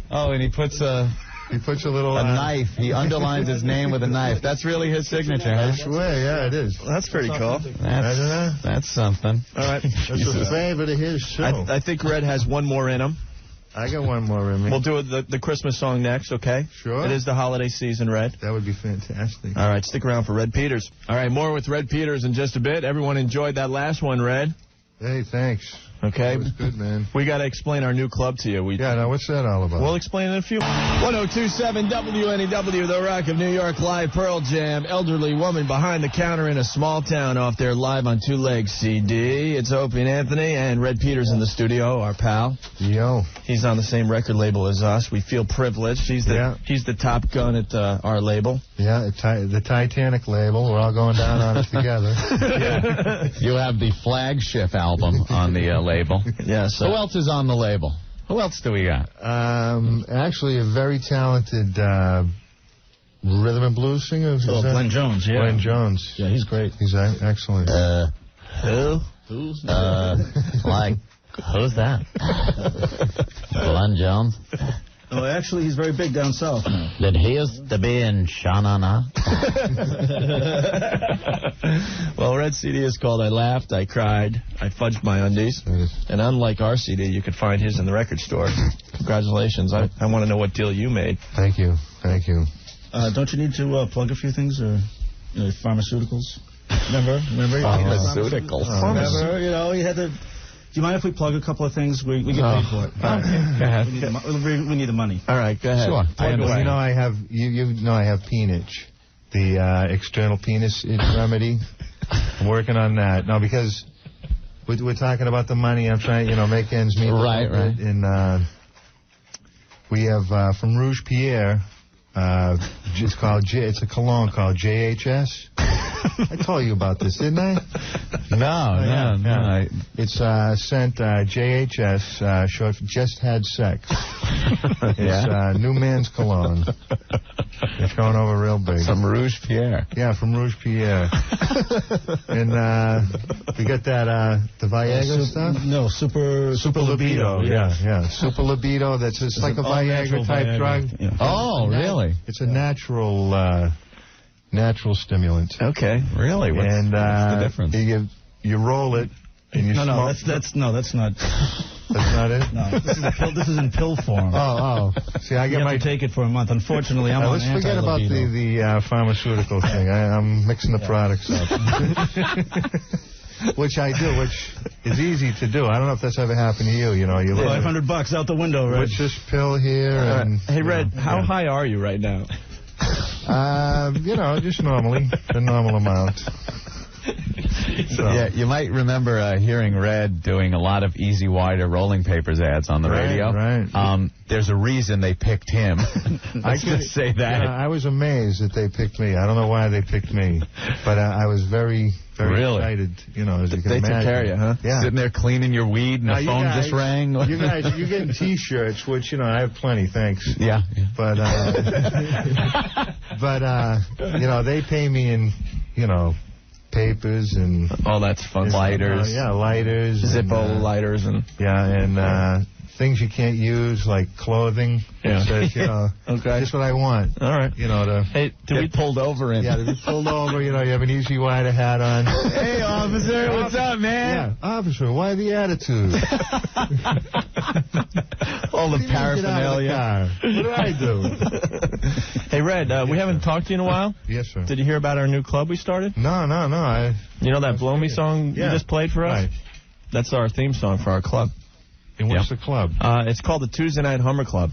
Oh, and he puts a little knife. He underlines his name with a knife. That's really his signature, huh? I swear, yeah, it is. That's pretty cool. That's something. All right. That's a favorite of his, too. I think Red has one more in him. I got one more in me. We'll do the Christmas song next, okay? Sure. It is the holiday season, Red. That would be fantastic. All right, stick around for Red Peters. All right, more with Red Peters in just a bit. Everyone enjoyed that last one, Red. Hey, thanks. Okay. That was good, man. We got to explain our new club to you. Yeah, now what's that all about? We'll explain in a few. 1027 WNEW, The Rock of New York, live Pearl Jam. Elderly woman behind the counter in a small town off their Live on Two Legs CD. It's Opie and Anthony and Red Peters in the studio, our pal. Yo. He's on the same record label as us. We feel privileged. He's the top gun at our label. Yeah, the Titanic label. We're all going down on it together. Yeah. You have the flagship album on the label. Yes. Who else is on the label? Who else do we got? Actually, a very talented rhythm and blues singer. Glenn Jones, yeah. Glenn Jones. Yeah, he's great. He's excellent. Who? Who's Like, who's that? Glenn Jones? Oh, actually, he's very big down south now. Did he used to be in Sha-Na-Na? Well, Red CD is called I Laughed, I Cried, I Fudged My Undies. And unlike our CD, you could find his in the record store. Congratulations. I want to know what deal you made. Thank you. Thank you. Don't you need to plug a few things or pharmaceuticals? Remember? Pharmaceuticals. Remember, you had to... Do you mind if we plug a couple of things? We get paid for it. Okay. Go ahead. We need the money. All right, go ahead. Sure. I have peanage, the external penis remedy. I'm working on that. No, because we're talking about the money. I'm trying, make ends meet. Right. And we have from Rouge Pierre. It's a cologne called JHS. I told you about this, didn't I? No. It's sent JHS, short for Just Had Sex. It's New Man's Cologne. It's going over real big. Some Rouge Pierre. Yeah, from Rouge Pierre. And we got that, the Viagra stuff? No, Super Libido. Yeah. Super Libido, that's just like a Viagra-type drug. Yeah. Oh, really? It's a natural stimulant. Okay. Really? What's the difference? You roll it and you smoke. No, that's not. That's not it? No, this is in pill form. Oh. See, I get you have to take it for a month. Unfortunately, I'm on let's forget about the pharmaceutical thing. I'm mixing the products up. Which I do, which is easy to do. I don't know if that's ever happened to you. You look $500 out the window, Red. What's this pill here? And, hey, Red, how high are you right now? Just normally, the normal amount. So. Yeah, you might remember hearing Red doing a lot of Easy Wider rolling papers ads on the radio. Right. There's a reason they picked him. I can say that. Yeah, I was amazed that they picked me. I don't know why they picked me, but I was very excited. As you can they imagine. took care of you, huh? Yeah. Sitting there cleaning your weed and the phone just rang. You guys, you're getting T-shirts, which I have plenty. Thanks. Yeah. But they pay me in papers and that's fun. Lighters. Lighters. Zippo lighters and things you can't use, like clothing. Yeah. It says, Okay. Just what I want. All right. Hey, did we pulled over in? Yeah, to be pulled over, you have an easy rider hat on. Hey, officer, what's up, man? Yeah, officer, why the attitude? All the paraphernalia. What did I do? Hey, Red, we haven't talked to you in a while. Yes, sir. Did you hear about our new club we started? No. You know that Blow Me song you just played for us? Right. That's our theme song for our club. And what's the club? It's called the Tuesday Night Hummer Club.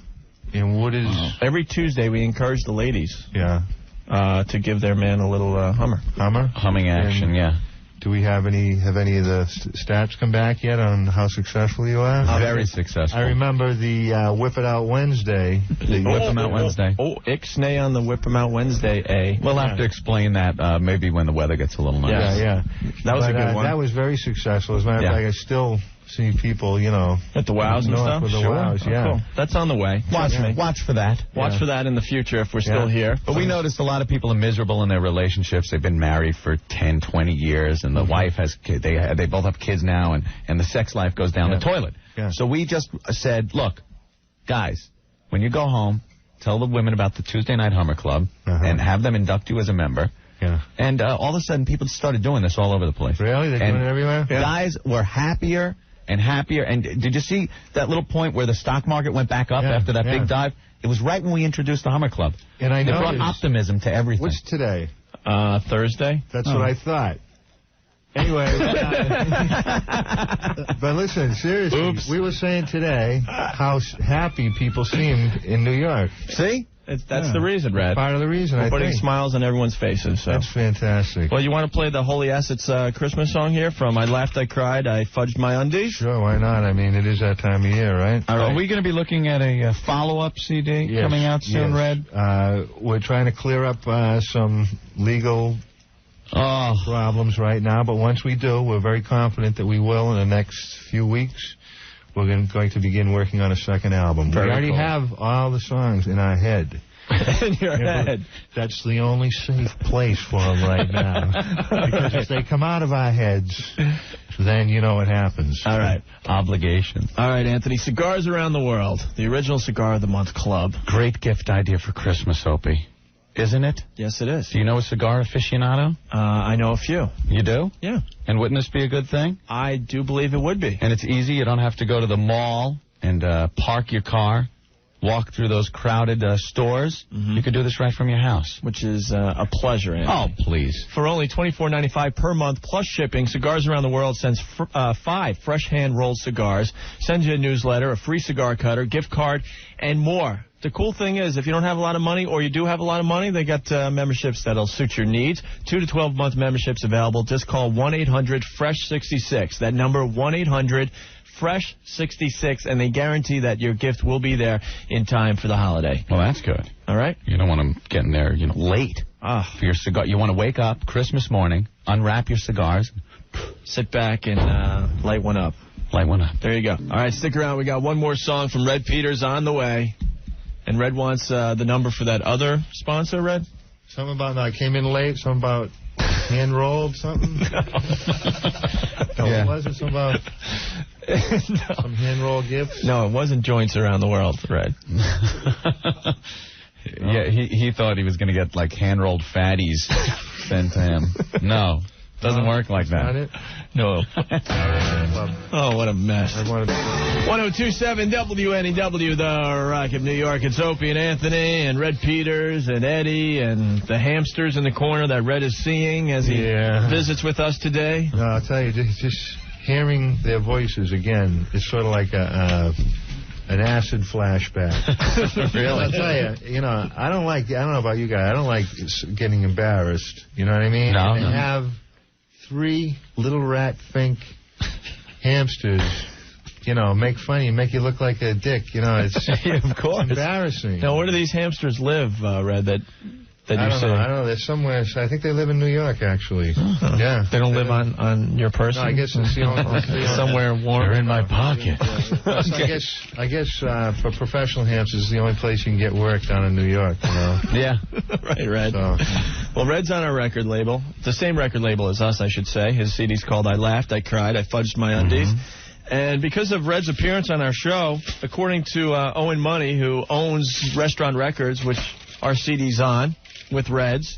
And what is... Every Tuesday we encourage the ladies to give their man a little Hummer. Hummer? Humming action, yeah. Do we have any of the stats come back yet on how successful you are? Very successful. I remember the Whip It Out Wednesday. The Whip 'em Out Wednesday. Ixnay on the Whip 'em Out Wednesday, We'll have to explain that maybe when the weather gets a little nice. Yeah. That was a good one. That was very successful. As a matter of fact, I still see people, at the wows and stuff? With the wows, yeah. Cool. That's on the way. Watch for that. Watch for that in the future if we're still here. But we noticed a lot of people are miserable in their relationships. They've been married for 10, 20 years, and the wife has kids. They both have kids now, and the sex life goes down the toilet. Yeah. So we just said, look, guys, when you go home, tell the women about the Tuesday Night Hummer Club and have them induct you as a member. Yeah. And all of a sudden, people started doing this all over the place. Really? They're doing it everywhere? Yeah. Guys were happier and happier. And did you see that little point where the stock market went back up after that big dive? It was right when we introduced the Hummer Club. And I know it brought optimism to everything. What's today? Thursday. That's what I thought. Anyway, but listen, seriously, we were saying today how happy people seemed in New York. See? That's the reason, Red. Part of the reason, We're I putting think. smiles on everyone's faces. So. That's fantastic. Well, you want to play the Holy Assets Christmas song here from I Laughed, I Cried, I Fudged My Undies? Sure, why not? I mean, it is that time of year, right? All right. Are we going to be looking at a follow-up CD coming out soon, Red? We're trying to clear up some legal problems right now, but once we do, we're very confident that we will in the next few weeks. We're going to begin working on a second album. We already have all the songs in our head. In your head. That's the only safe place for them right now. Because if they come out of our heads, then you know what happens. All right. Obligation. All right, Anthony. Cigars Around the World. The original Cigar of the Month Club. Great gift idea for Christmas, Opie. Isn't it? Yes, it is. Do you know a cigar aficionado? I know a few. You do? Yeah. And wouldn't this be a good thing? I do believe it would be. And it's easy. You don't have to go to the mall and park your car, walk through those crowded stores. You could do this right from your house. Which is a pleasure, Anthony. Oh, please. For only $24.95 per month plus shipping, Cigars Around the World sends 5 fresh hand-rolled cigars, sends you a newsletter, a free cigar cutter, gift card, and more. The cool thing is, if you don't have a lot of money or you do have a lot of money, they got memberships that'll suit your needs. 2 to 12-month memberships available. Just call 1-800-FRESH-66. That number, 1-800-FRESH-66, and they guarantee that your gift will be there in time for the holiday. Well, that's good. All right? You don't want them getting there, late for your cigar. You want to wake up Christmas morning, unwrap your cigars. Sit back and light one up. Light one up. There you go. All right, stick around. We got one more song from Red Peters on the way. And Red wants the number for that other sponsor, Red? Something about I came in late, something about hand-rolled, something? What was it? Something about some hand-rolled gifts? No, it wasn't Joints Around the World, Red. Yeah, he thought he was going to get, hand-rolled fatties sent to him. No. Doesn't work like that. Not it? No. Oh, what a mess. 1027 WNEW, the Rock of New York. It's Opie and Anthony and Red Peters and Eddie and the hamsters in the corner that Red is seeing as he visits with us today. No, I'll tell you, just hearing their voices again is sort of like an acid flashback. Really? I'll tell you, I don't know about you guys, I don't like getting embarrassed. You know what I mean? No. And have 3 little rat fink hamsters, make fun of you, make you look like a dick. It's of course. embarrassing. Now, where do these hamsters live, Red, that you I say? don't know. They're somewhere. I think they live in New York, actually. Yeah. They don't live on your person? No, I guess it's the only somewhere warm. They're in my pocket. Okay. I guess for professional hamsters, it's the only place you can get work down in New York. Yeah. Right, Red. So. Well, Red's on our record label. The same record label as us, I should say. His CD's called I Laughed, I Cried, I Fudged My Undies. And because of Red's appearance on our show, according to Owen Money, who owns Restaurant Records, which our CD's on with Red's,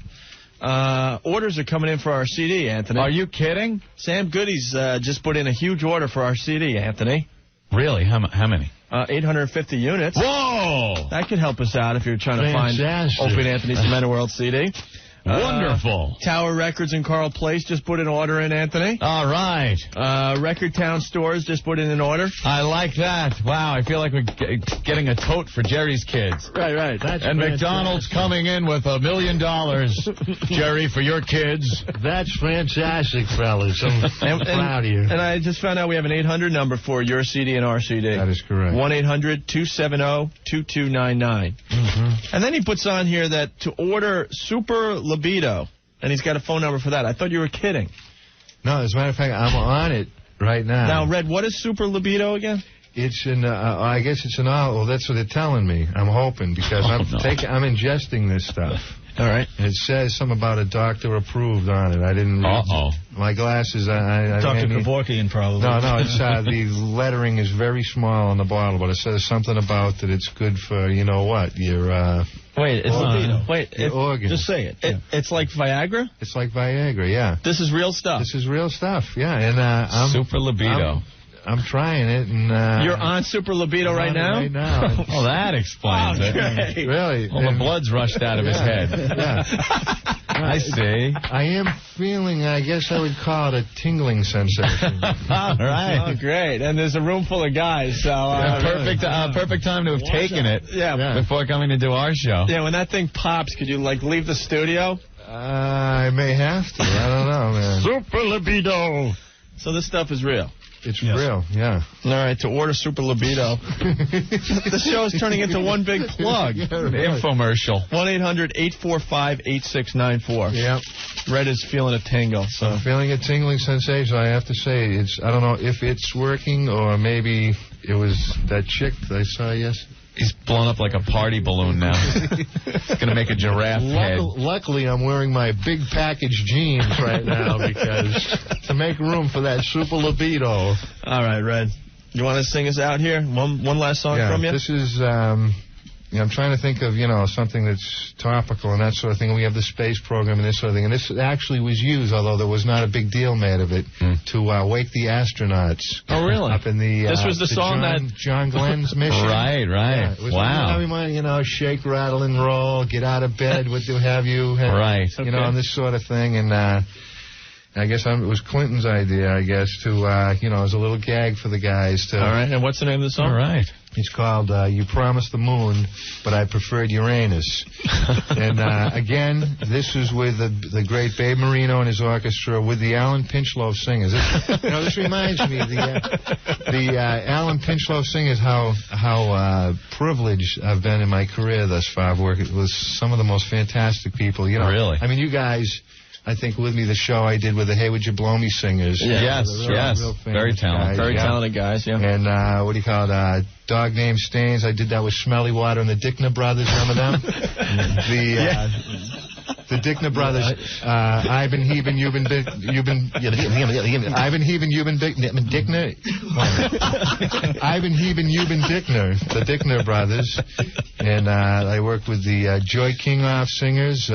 orders are coming in for our CD, Anthony. Are you kidding? Sam Goody's just put in a huge order for our CD, Anthony. Really? How many? 850 units. Whoa! That could help us out if you're trying to find Opie and Anthony's Cement World CD. Wonderful. Tower Records in Carl Place just put an order in, Anthony. All right. Record Town Stores just put in an order. I like that. Wow, I feel like we're getting a tote for Jerry's kids. Right. And McDonald's coming in with $1 million, Jerry, for your kids. That's fantastic, fellas. I'm proud of you. And I just found out we have an 800 number for your CD and our CD. That is correct. 1-800-270-2299. And then he puts on here that to order Super Libido, and he's got a phone number for that. I thought you were kidding. No, as a matter of fact, I'm on it right now. Now, Red, what is Super Libido again? It's I guess it's well, that's what they're telling me. I'm hoping, because I'm ingesting this stuff. All right. And it says something about a doctor approved on it. I didn't read. My glasses, Dr. Kevorkian, probably. No, it's the lettering is very small on the bottle, but it says something about that it's good for, you know what, your organs. Just say it. It's like Viagra? It's like Viagra, yeah. This is real stuff. This is real stuff, yeah. And I'm Super Libido. I'm trying it, and you're on Super Libido right now. Right now. Oh, that explains it. Great. Really? Well, the blood's rushed out of his head. Yeah. I see. I am feeling, I guess I would call it a tingling sensation. All right. Oh, great. And there's a room full of guys, so perfect time to have taken it. Yeah. Before coming to do our show. Yeah. When that thing pops, could you leave the studio? I may have to. I don't know, man. Super Libido. So this stuff is real. It's real, yeah. All right, to order Super Libido. The show is turning into one big plug. Infomercial. 1-800-845-8694. Yep. Red is feeling a tingle. So I'm feeling a tingling sensation. I have to say, I don't know if it's working or maybe it was that chick that I saw yesterday. He's blown up like a party balloon now. He's going to make a giraffe head. Luckily, I'm wearing my big package jeans right now because to make room for that Super Libido. All right, Red. You want to sing us out here? One last song from you? This is, I'm trying to think of, something that's topical and that sort of thing. We have the space program and this sort of thing. And this actually was used, although there was not a big deal made of it, to wake the astronauts. Oh, really? Up in the... this was the song John Glenn's mission. Right. Yeah, it was everyone, shake, rattle, and roll, get out of bed, what do have you. And, right. And this sort of thing. And... I guess it was Clinton's idea, to, as a little gag for the guys. All right, and what's the name of the song? All right. It's called You Promised the Moon, but I Preferred Uranus. And, again, this is with the great Babe Marino and his orchestra with the Alan Pinchlow Singers. This reminds me of the Alan Pinchlow Singers, how privileged I've been in my career thus far. I've worked with some of the most fantastic people. Really? I mean, you guys... I think with me the show I did with the Hey Would You Blow Me singers. Yes. Very talented. Very talented guys, yeah. And what do you call it? Dog Named Stains. I did that with Smelly Water and the Dickner Brothers. Remember them? The Dickner Brothers. Ivan Heben, you've been Ivan Heben, you've been Dickner. Ivan Heben, you've been Dickner. The Dickner Brothers. And I worked with the Joy Kingoff singers.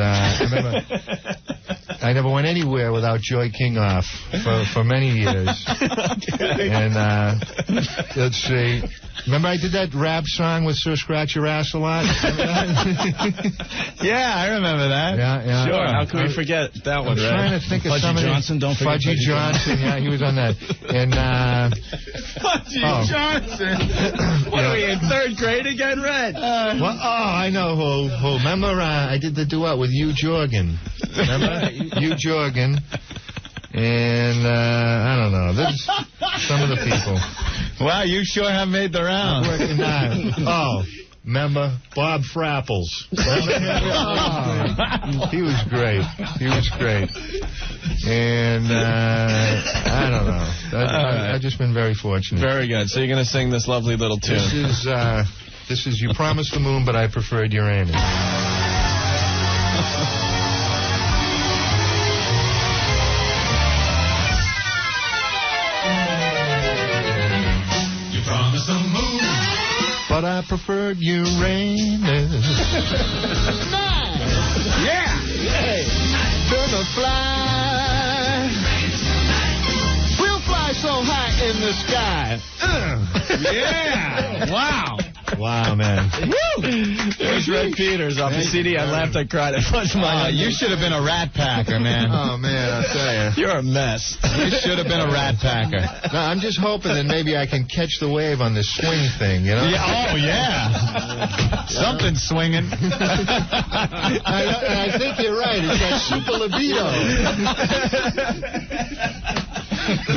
I never went anywhere without Joy Kingoff for many years. And let's see. Remember I did that rap song with Sir Scratch Your Ass a lot? Yeah, I remember that. Yeah. Sure. How can we forget that one, I'm trying to think of Fudgy somebody. Johnson, don't forget Fudgy Johnson, yeah, he was on that. And Fudgy Johnson. What are we in third grade again, Red? I know who. Remember I did the duet with Hugh Jorgen. Remember? Hugh Jorgen. And I don't know. There's some of the people. Wow, you sure have made the round. Remember Bob Frapples? He was great. And I don't know. I've just been very fortunate. Very good. So you're going to sing this lovely little tune. This is You Promised the Moon, but I Preferred Uranus. but I preferred Uranus. Yeah. Gonna fly. We'll fly so high in the sky. Yeah. Wow. Wow, man. There's Red Peters off the CD. I laughed, I cried, I punched my eye. You should have been a rat packer, man. Oh, man, I tell you. You're a mess. You should have been a rat packer. No, I'm just hoping that maybe I can catch the wave on this swing thing, you know? Yeah, oh, yeah. Something's swinging. I think you're right. It's that super libido.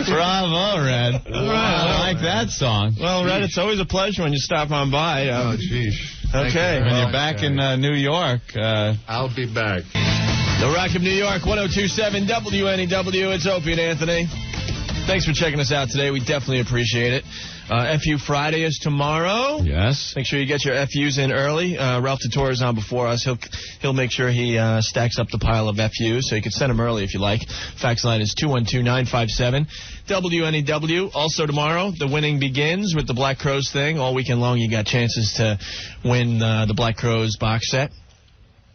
Bravo, Red. I like that song. Well, Red, it's always a pleasure when you stop on by. Oh, jeez. Okay. When you're back in New York. I'll be back. The Rock of New York, 102.7 WNEW. It's Opie and Anthony. Thanks for checking us out today. We definitely appreciate it. FU Friday is tomorrow. Yes. Make sure you get your FUs in early. Ralph Totore is on before us. He'll make sure he stacks up the pile of FUs, so you can send them early if you like. Fax line is 212-957-WNEW. Also tomorrow, the winning begins with the Black Crowes thing. All weekend long, you got chances to win the Black Crowes box set.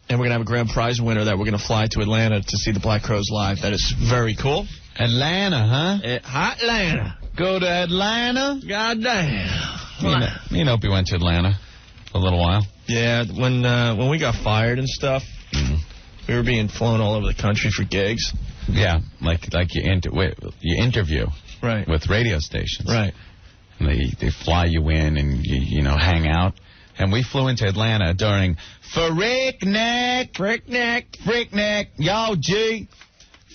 And we're going to have a grand prize winner that we're going to fly to Atlanta to see the Black Crowes live. That is very cool. Atlanta, huh? Hot Atlanta. Go to Atlanta? Goddamn. Me and Opie went to Atlanta for a little while. Yeah, when we got fired and stuff, we were being flown all over the country for gigs. Yeah, like you interview Right. with radio stations. Right. And they fly you in and you hang out. And we flew into Atlanta during Freaknik. Yo, G.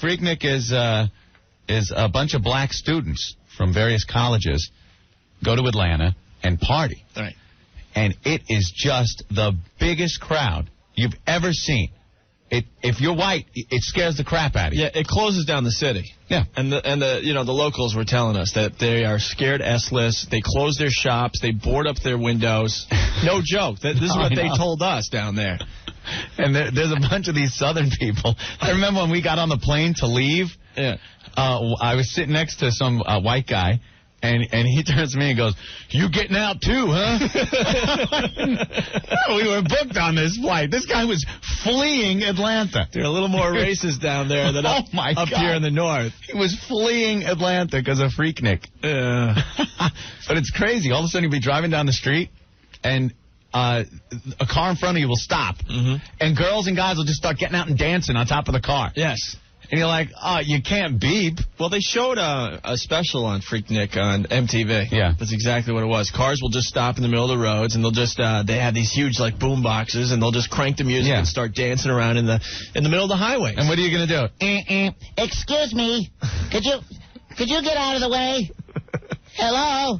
Freaknik is a bunch of black students from various colleges go to Atlanta and party. Right. And it is just the biggest crowd you've ever seen. If you're white, it scares the crap out of you. Yeah, it closes down the city. Yeah. And the locals were telling us that they are scared S-less. They close their shops. They board up their windows. No joke. This is what they told us down there. And there's a bunch of these southern people. I remember when we got on the plane to leave. Yeah. I was sitting next to some white guy, and he turns to me and goes, "You getting out too, huh?" We were booked on this flight. This guy was fleeing Atlanta. They're a little more racist down there than up here in the north. He was fleeing Atlanta because of Freaknik. Yeah. But it's crazy. All of a sudden, you'll be driving down the street, and a car in front of you will stop. Mm-hmm. And girls and guys will just start getting out and dancing on top of the car. Yes. And you're like, oh, you can't beep. Well, they showed a special on Freaknik on MTV. Yeah. That's exactly what it was. Cars will just stop in the middle of the roads, and they'll just, they have these huge, like, boom boxes, and they'll just crank the music and start dancing around in the middle of the highways. And what are you going to do? Excuse me. Could you get out of the way? Hello?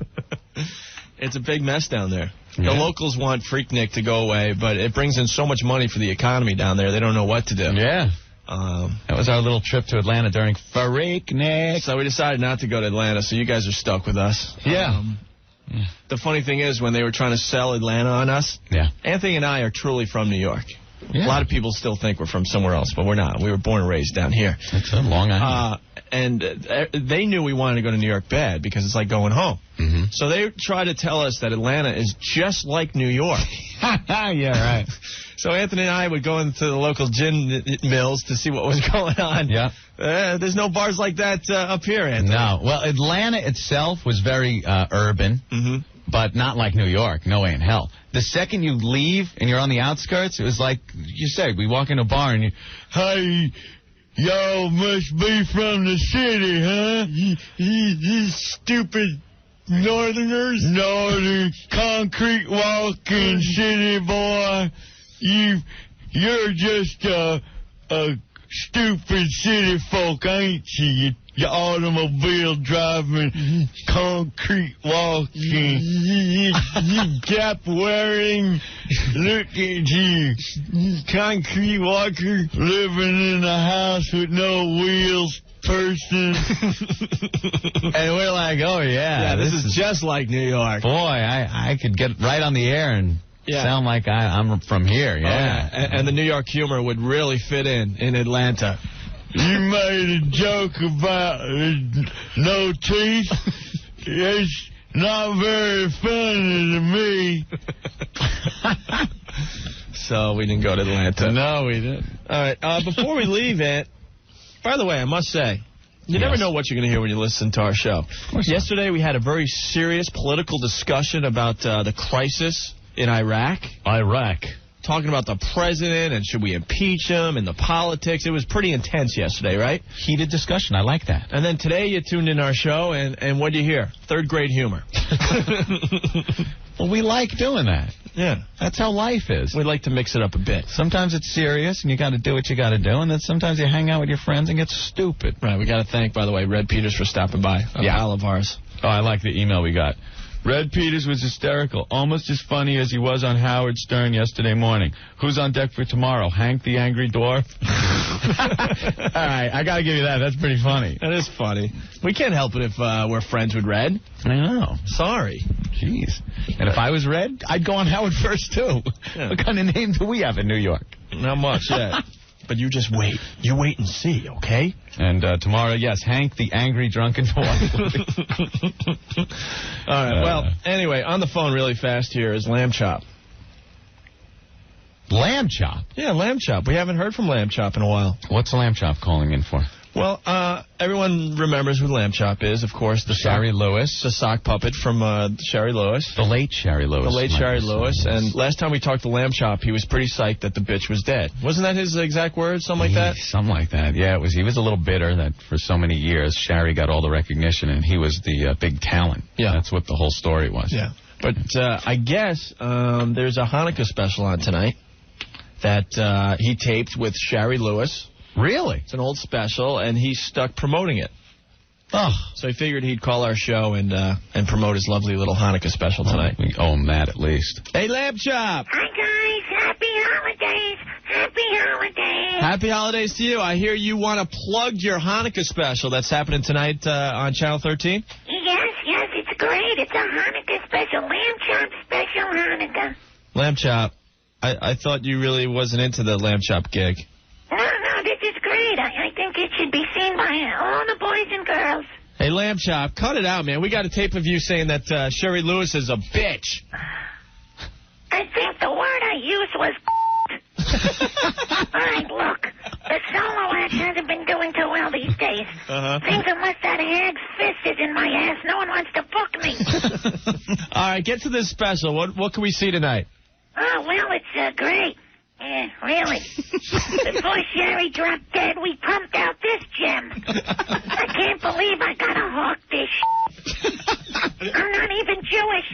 It's a big mess down there. Yeah. The locals want Freaknik to go away, but it brings in so much money for the economy down there, they don't know what to do. Yeah. That was our little trip to Atlanta during Freaknik. So we decided not to go to Atlanta, so you guys are stuck with us. Yeah. The funny thing is, when they were trying to sell Atlanta on us, Anthony and I are truly from New York. Yeah. A lot of people still think we're from somewhere else, but we're not. We were born and raised down here. It's a Long Island. And they knew we wanted to go to New York bad because it's like going home. Mm-hmm. So they tried to tell us that Atlanta is just like New York. Yeah, right. So Anthony and I would go into the local gin mills to see what was going on. Yeah. There's no bars like that up here, Anthony. No. Well, Atlanta itself was very urban, but not like New York. No way in hell. The second you leave and you're on the outskirts, it was like you said, we walk in a bar and hey, y'all must be from the city, huh? You stupid northerners. Northern concrete walking city boy. You're just a stupid city folk, ain't you? You automobile driving, concrete walking, you gap wearing, look at you, concrete walker, living in a house with no wheels person. And we're like, oh yeah, this is just like New York. Boy, I could get right on the air and sound like I'm from here. Yeah. And the New York humor would really fit in Atlanta. You made a joke about no teeth. Not very funny to me. So we didn't go to Atlanta. No, we didn't. All right. Before we leave, Ant, by the way, I must say, you never know what you're going to hear when you listen to our show. Yesterday, we had a very serious political discussion about the crisis in Iraq. Talking about the president and should we impeach him and the politics. It was pretty intense yesterday, right? Heated discussion. I like that. And then today you tuned in our show, and what do you hear? Third grade humor. Well, we like doing that. Yeah. That's how life is. We like to mix it up a bit. Sometimes it's serious, and you got to do what you got to do, and then sometimes you hang out with your friends and get stupid. Right. We got to thank, by the way, Red Peters for stopping by. A pal of ours. Oh, I like the email we got. Red Peters was hysterical, almost as funny as he was on Howard Stern yesterday morning. Who's on deck for tomorrow? Hank the Angry Dwarf? All right, I got to give you that. That's pretty funny. That is funny. We can't help it if we're friends with Red. I know. Sorry. Jeez. And if I was Red, I'd go on Howard first, too. Yeah. What kind of name do we have in New York? Not much yet. But you just wait. You wait and see, okay? And tomorrow, yes, Hank the Angry Drunken Dwarf. All right, well, anyway, on the phone really fast here is Lambchop. Lambchop? Yeah, Lambchop. We haven't heard from Lambchop in a while. What's Lambchop calling in for? Well, everyone remembers who Lambchop is, of course. The Sherry Lewis. The sock puppet from Sherry Lewis. The late Sherry Lewis. The late Sherry Lewis. And last time we talked to Lambchop, he was pretty psyched that the bitch was dead. Wasn't that his exact words? Something like that? Something like that. Yeah, he was a little bitter that for so many years Sherry got all the recognition and he was the big talent. Yeah. That's what the whole story was. Yeah. But I guess there's a Hanukkah special on tonight that he taped with Sherry Lewis. Really? It's an old special, and he's stuck promoting it. Oh. So he figured he'd call our show and promote his lovely little Hanukkah special tonight. We owe him that at least. Hey, Lambchop! Hi, guys. Happy holidays. Happy holidays. Happy holidays to you. I hear you want to plug your Hanukkah special that's happening tonight on Channel 13? Yes, it's great. It's a Hanukkah special. Lambchop special Hanukkah. Lambchop, I thought you really wasn't into the Lambchop gig. No, this is great. I think it should be seen by all the boys and girls. Hey, Lambchop, cut it out, man. We got a tape of you saying that Sherry Lewis is a bitch. I think the word I used was All right, look. The solo act hasn't been doing too well these days. Things unless that hag's fist is in my ass, no one wants to book me. All right, get to this special. What can we see tonight? Oh, well, it's great. Yeah, really. Before Sherry dropped dead, we pumped out this gem. I can't believe I gotta hawk this shit. I'm not even Jewish.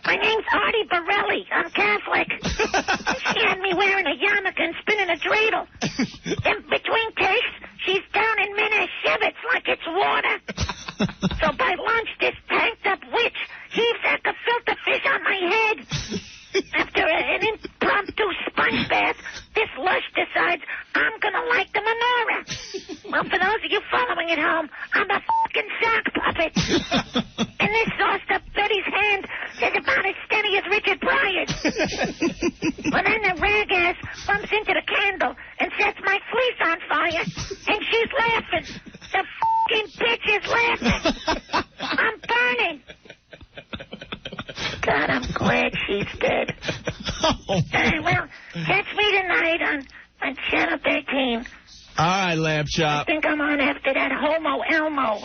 My name's Artie Borelli. I'm Catholic. She had me wearing a yarmulke and spinning a dreidel. In between takes, she's down in Minas Shivitz like it's water. So by lunch, this tanked-up witch heaves a gefilte fish on my head. After an impromptu sponge bath, this lush decides I'm going to like the menorah. Well, for those of you following at home, I'm a fucking sock puppet. And this sauced-up Betty's hand is about as steady as Richard Pryor's. Well, then the rag-ass bumps into the candle and sets my fleece on fire, and she's laughing. The fucking bitch is laughing. I'm burning. God, I'm glad she's dead. Well, catch me tonight on Channel 13. All right, Lambchop. I think I'm on after that Homo Elmo.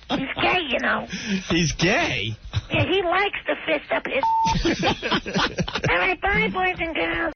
He's gay, you know. He's gay? Yeah, he likes to fist up his... All right, bye, boys and girls.